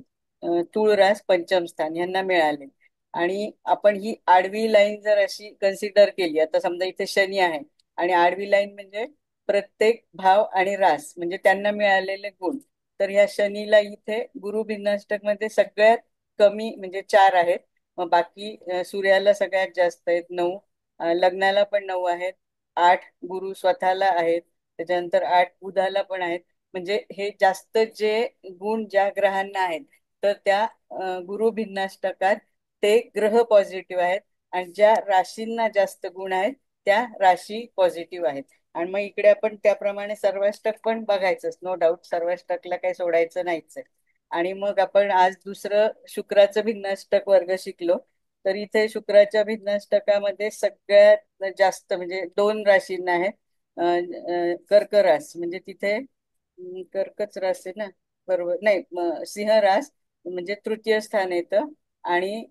तुळ रास पंचम स्थान यांना मिळाले. आणि आपण ही आडवी लाईन जर अशी कन्सिडर केली, आता समजा इथे शनी आहे आणि आडवी लाईन म्हणजे प्रत्येक भाव आणि रास म्हणजे त्यांना मिळालेले गुण. तर ह्या शनीला इथे गुरु भिन्नाष्टक मध्ये सगळ्यात कमी म्हणजे 4 आहेत. मग बाकी सूर्याला सगळ्यात जास्त आहेत 9, लग्नाला पण 9 आहेत, 8 गुरु स्वतःला आहेत, त्याच्यानंतर 8 बुधाला पण आहेत. म्हणजे हे जास्त जे गुण ज्या ग्रहांना आहेत तर त्या गुरु भिन्नाष्टकात ते ग्रह पॉझिटिव्ह आहेत आणि ज्या राशींना जास्त गुण आहेत त्या राशी पॉझिटिव्ह आहेत. आणि मग इकडे आपण त्याप्रमाणे सर्वाष्टक पण बघायचंच, नो डाऊट सर्वाष्टकला काही सोडायचं नाहीच आहे. आणि मग आपण आज दुसरं शुक्राचं भिन्नाष्टक वर्ग शिकलो. तर इथे शुक्राच्या भिन्नाष्टकामध्ये सगळ्यात जास्त म्हणजे 2 राशींना आहे. कर्क रास म्हणजे तिथे कर्कच रास आहे ना, बरोबर नाही, सिंह रास म्हणजे तृतीय स्थान येतं आणि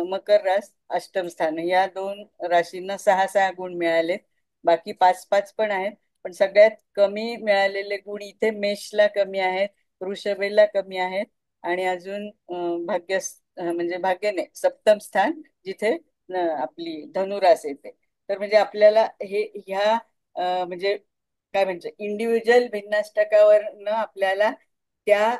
मकर रास अष्टम स्थान. या 2 राशींना 6 गुण मिळाले. बाकी 5 पण आहेत, पण सगळ्यात कमी मिळालेले गुण इथे मेषला कमी आहेत, वृषभेला कमी आहेत आणि अजून भाग्य म्हणजे भाग्य नाही सप्तम स्थान जिथे आपली धनुरास येते. तर म्हणजे आपल्याला हे ह्या म्हणजे काय म्हणजे इंडिव्हिज्युअल भिन्नाष्टकावरनं आपल्याला त्या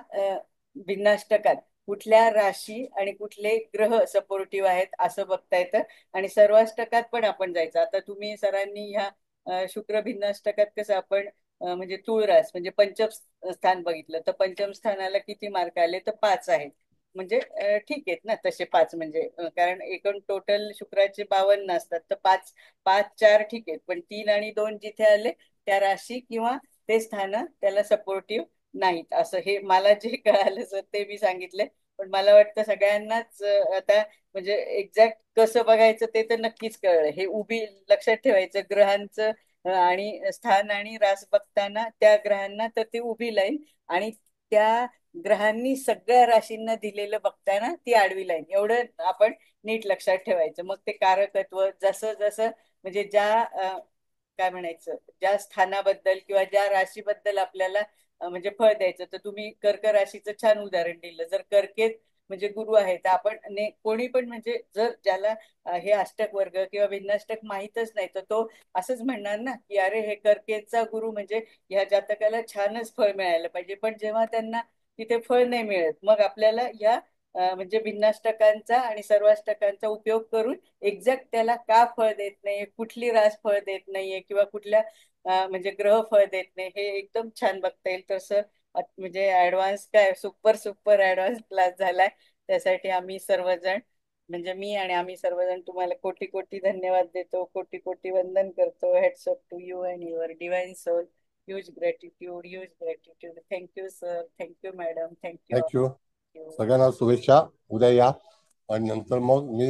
भिन्नाष्टकात कुठल्या राशी आणि कुठले ग्रह सपोर्टिव्ह आहेत असं बघता येतं. आणि सर्वाष्टकात पण आपण जायचं. आता तुम्ही सरांनी ह्या शुक्र भिन्नाष्टकात कसं आपण म्हणजे तुळरास म्हणजे पंचम स्थान बघितलं, तर पंचम स्थानाला किती मार्क आले तर 5 आहेत. म्हणजे ठीक आहेत ना तसे 5, म्हणजे कारण एकूण टोटल शुक्राचे 52 असतात, तर 5 5 4 ठीक आहेत. पण 3 आणि 2 जिथे आले त्या राशी किंवा ते स्थान त्याला सपोर्टिव्ह नाहीत. असं हे मला जे कळालं सर ते मी सांगितले. पण मला वाटतं सगळ्यांनाच आता म्हणजे एक्झॅक्ट कसं बघायचं ते तर नक्कीच कळलं. हे उभी लक्षात ठेवायचं ग्रहांचं आणि स्थान आणि रास बघताना त्या ग्रहांना तर ती उभी लाईन आणि त्या ग्रहांनी सगळ्या राशींना दिलेलं बघताना ती आडवी लाईन, एवढं आपण नीट लक्षात ठेवायचं. मग ते कारकत्व जसं जसं म्हणजे ज्या काय म्हणायचं ज्या स्थानाबद्दल किंवा ज्या राशीबद्दल आपल्याला म्हणजे फळ द्यायचं. तर तुम्ही कर्क राशीचं छान उदाहरण दिलं. जर कर्केत म्हणजे गुरु आहे तर आपण कोणी पण म्हणजे जर ज्याला हे अष्टक वर्ग किंवा भिन्नाष्टक माहीतच नाही तर तो असंच म्हणणार ना की अरे हे कर्केचा गुरु म्हणजे ह्या जातकाला छानच फळ मिळायला पाहिजे. पण जेव्हा त्यांना तिथे फळ नाही मिळत मग आपल्याला या म्हणजे भिन्नाष्टकांचा आणि सर्वाष्टकांचा उपयोग करून एक्झॅक्ट त्याला का फळ देत नाही, कुठली रास फळ देत नाहीये किंवा कुठल्या म्हणजे ग्रह फळ देत नाही, हे एकदम छान बघता येईल. तसं म्हणजे ऍडव्हान्स काय सुपर सुपर ऍडव्हान्स क्लास झालाय. त्यासाठी आम्ही सर्वजण म्हणजे मी आणि आम्ही सर्वजण तुम्हाला कोटी कोटी धन्यवाद देतो, कोटी कोटी वंदन करतो. Heads off to you and your divine soul. Huge gratitude, huge gratitude. Thank you sir, thank you madam, thank you.
Thank you. सगळ्यांना शुभेच्छा. उद्या या आणि नंतर मग मी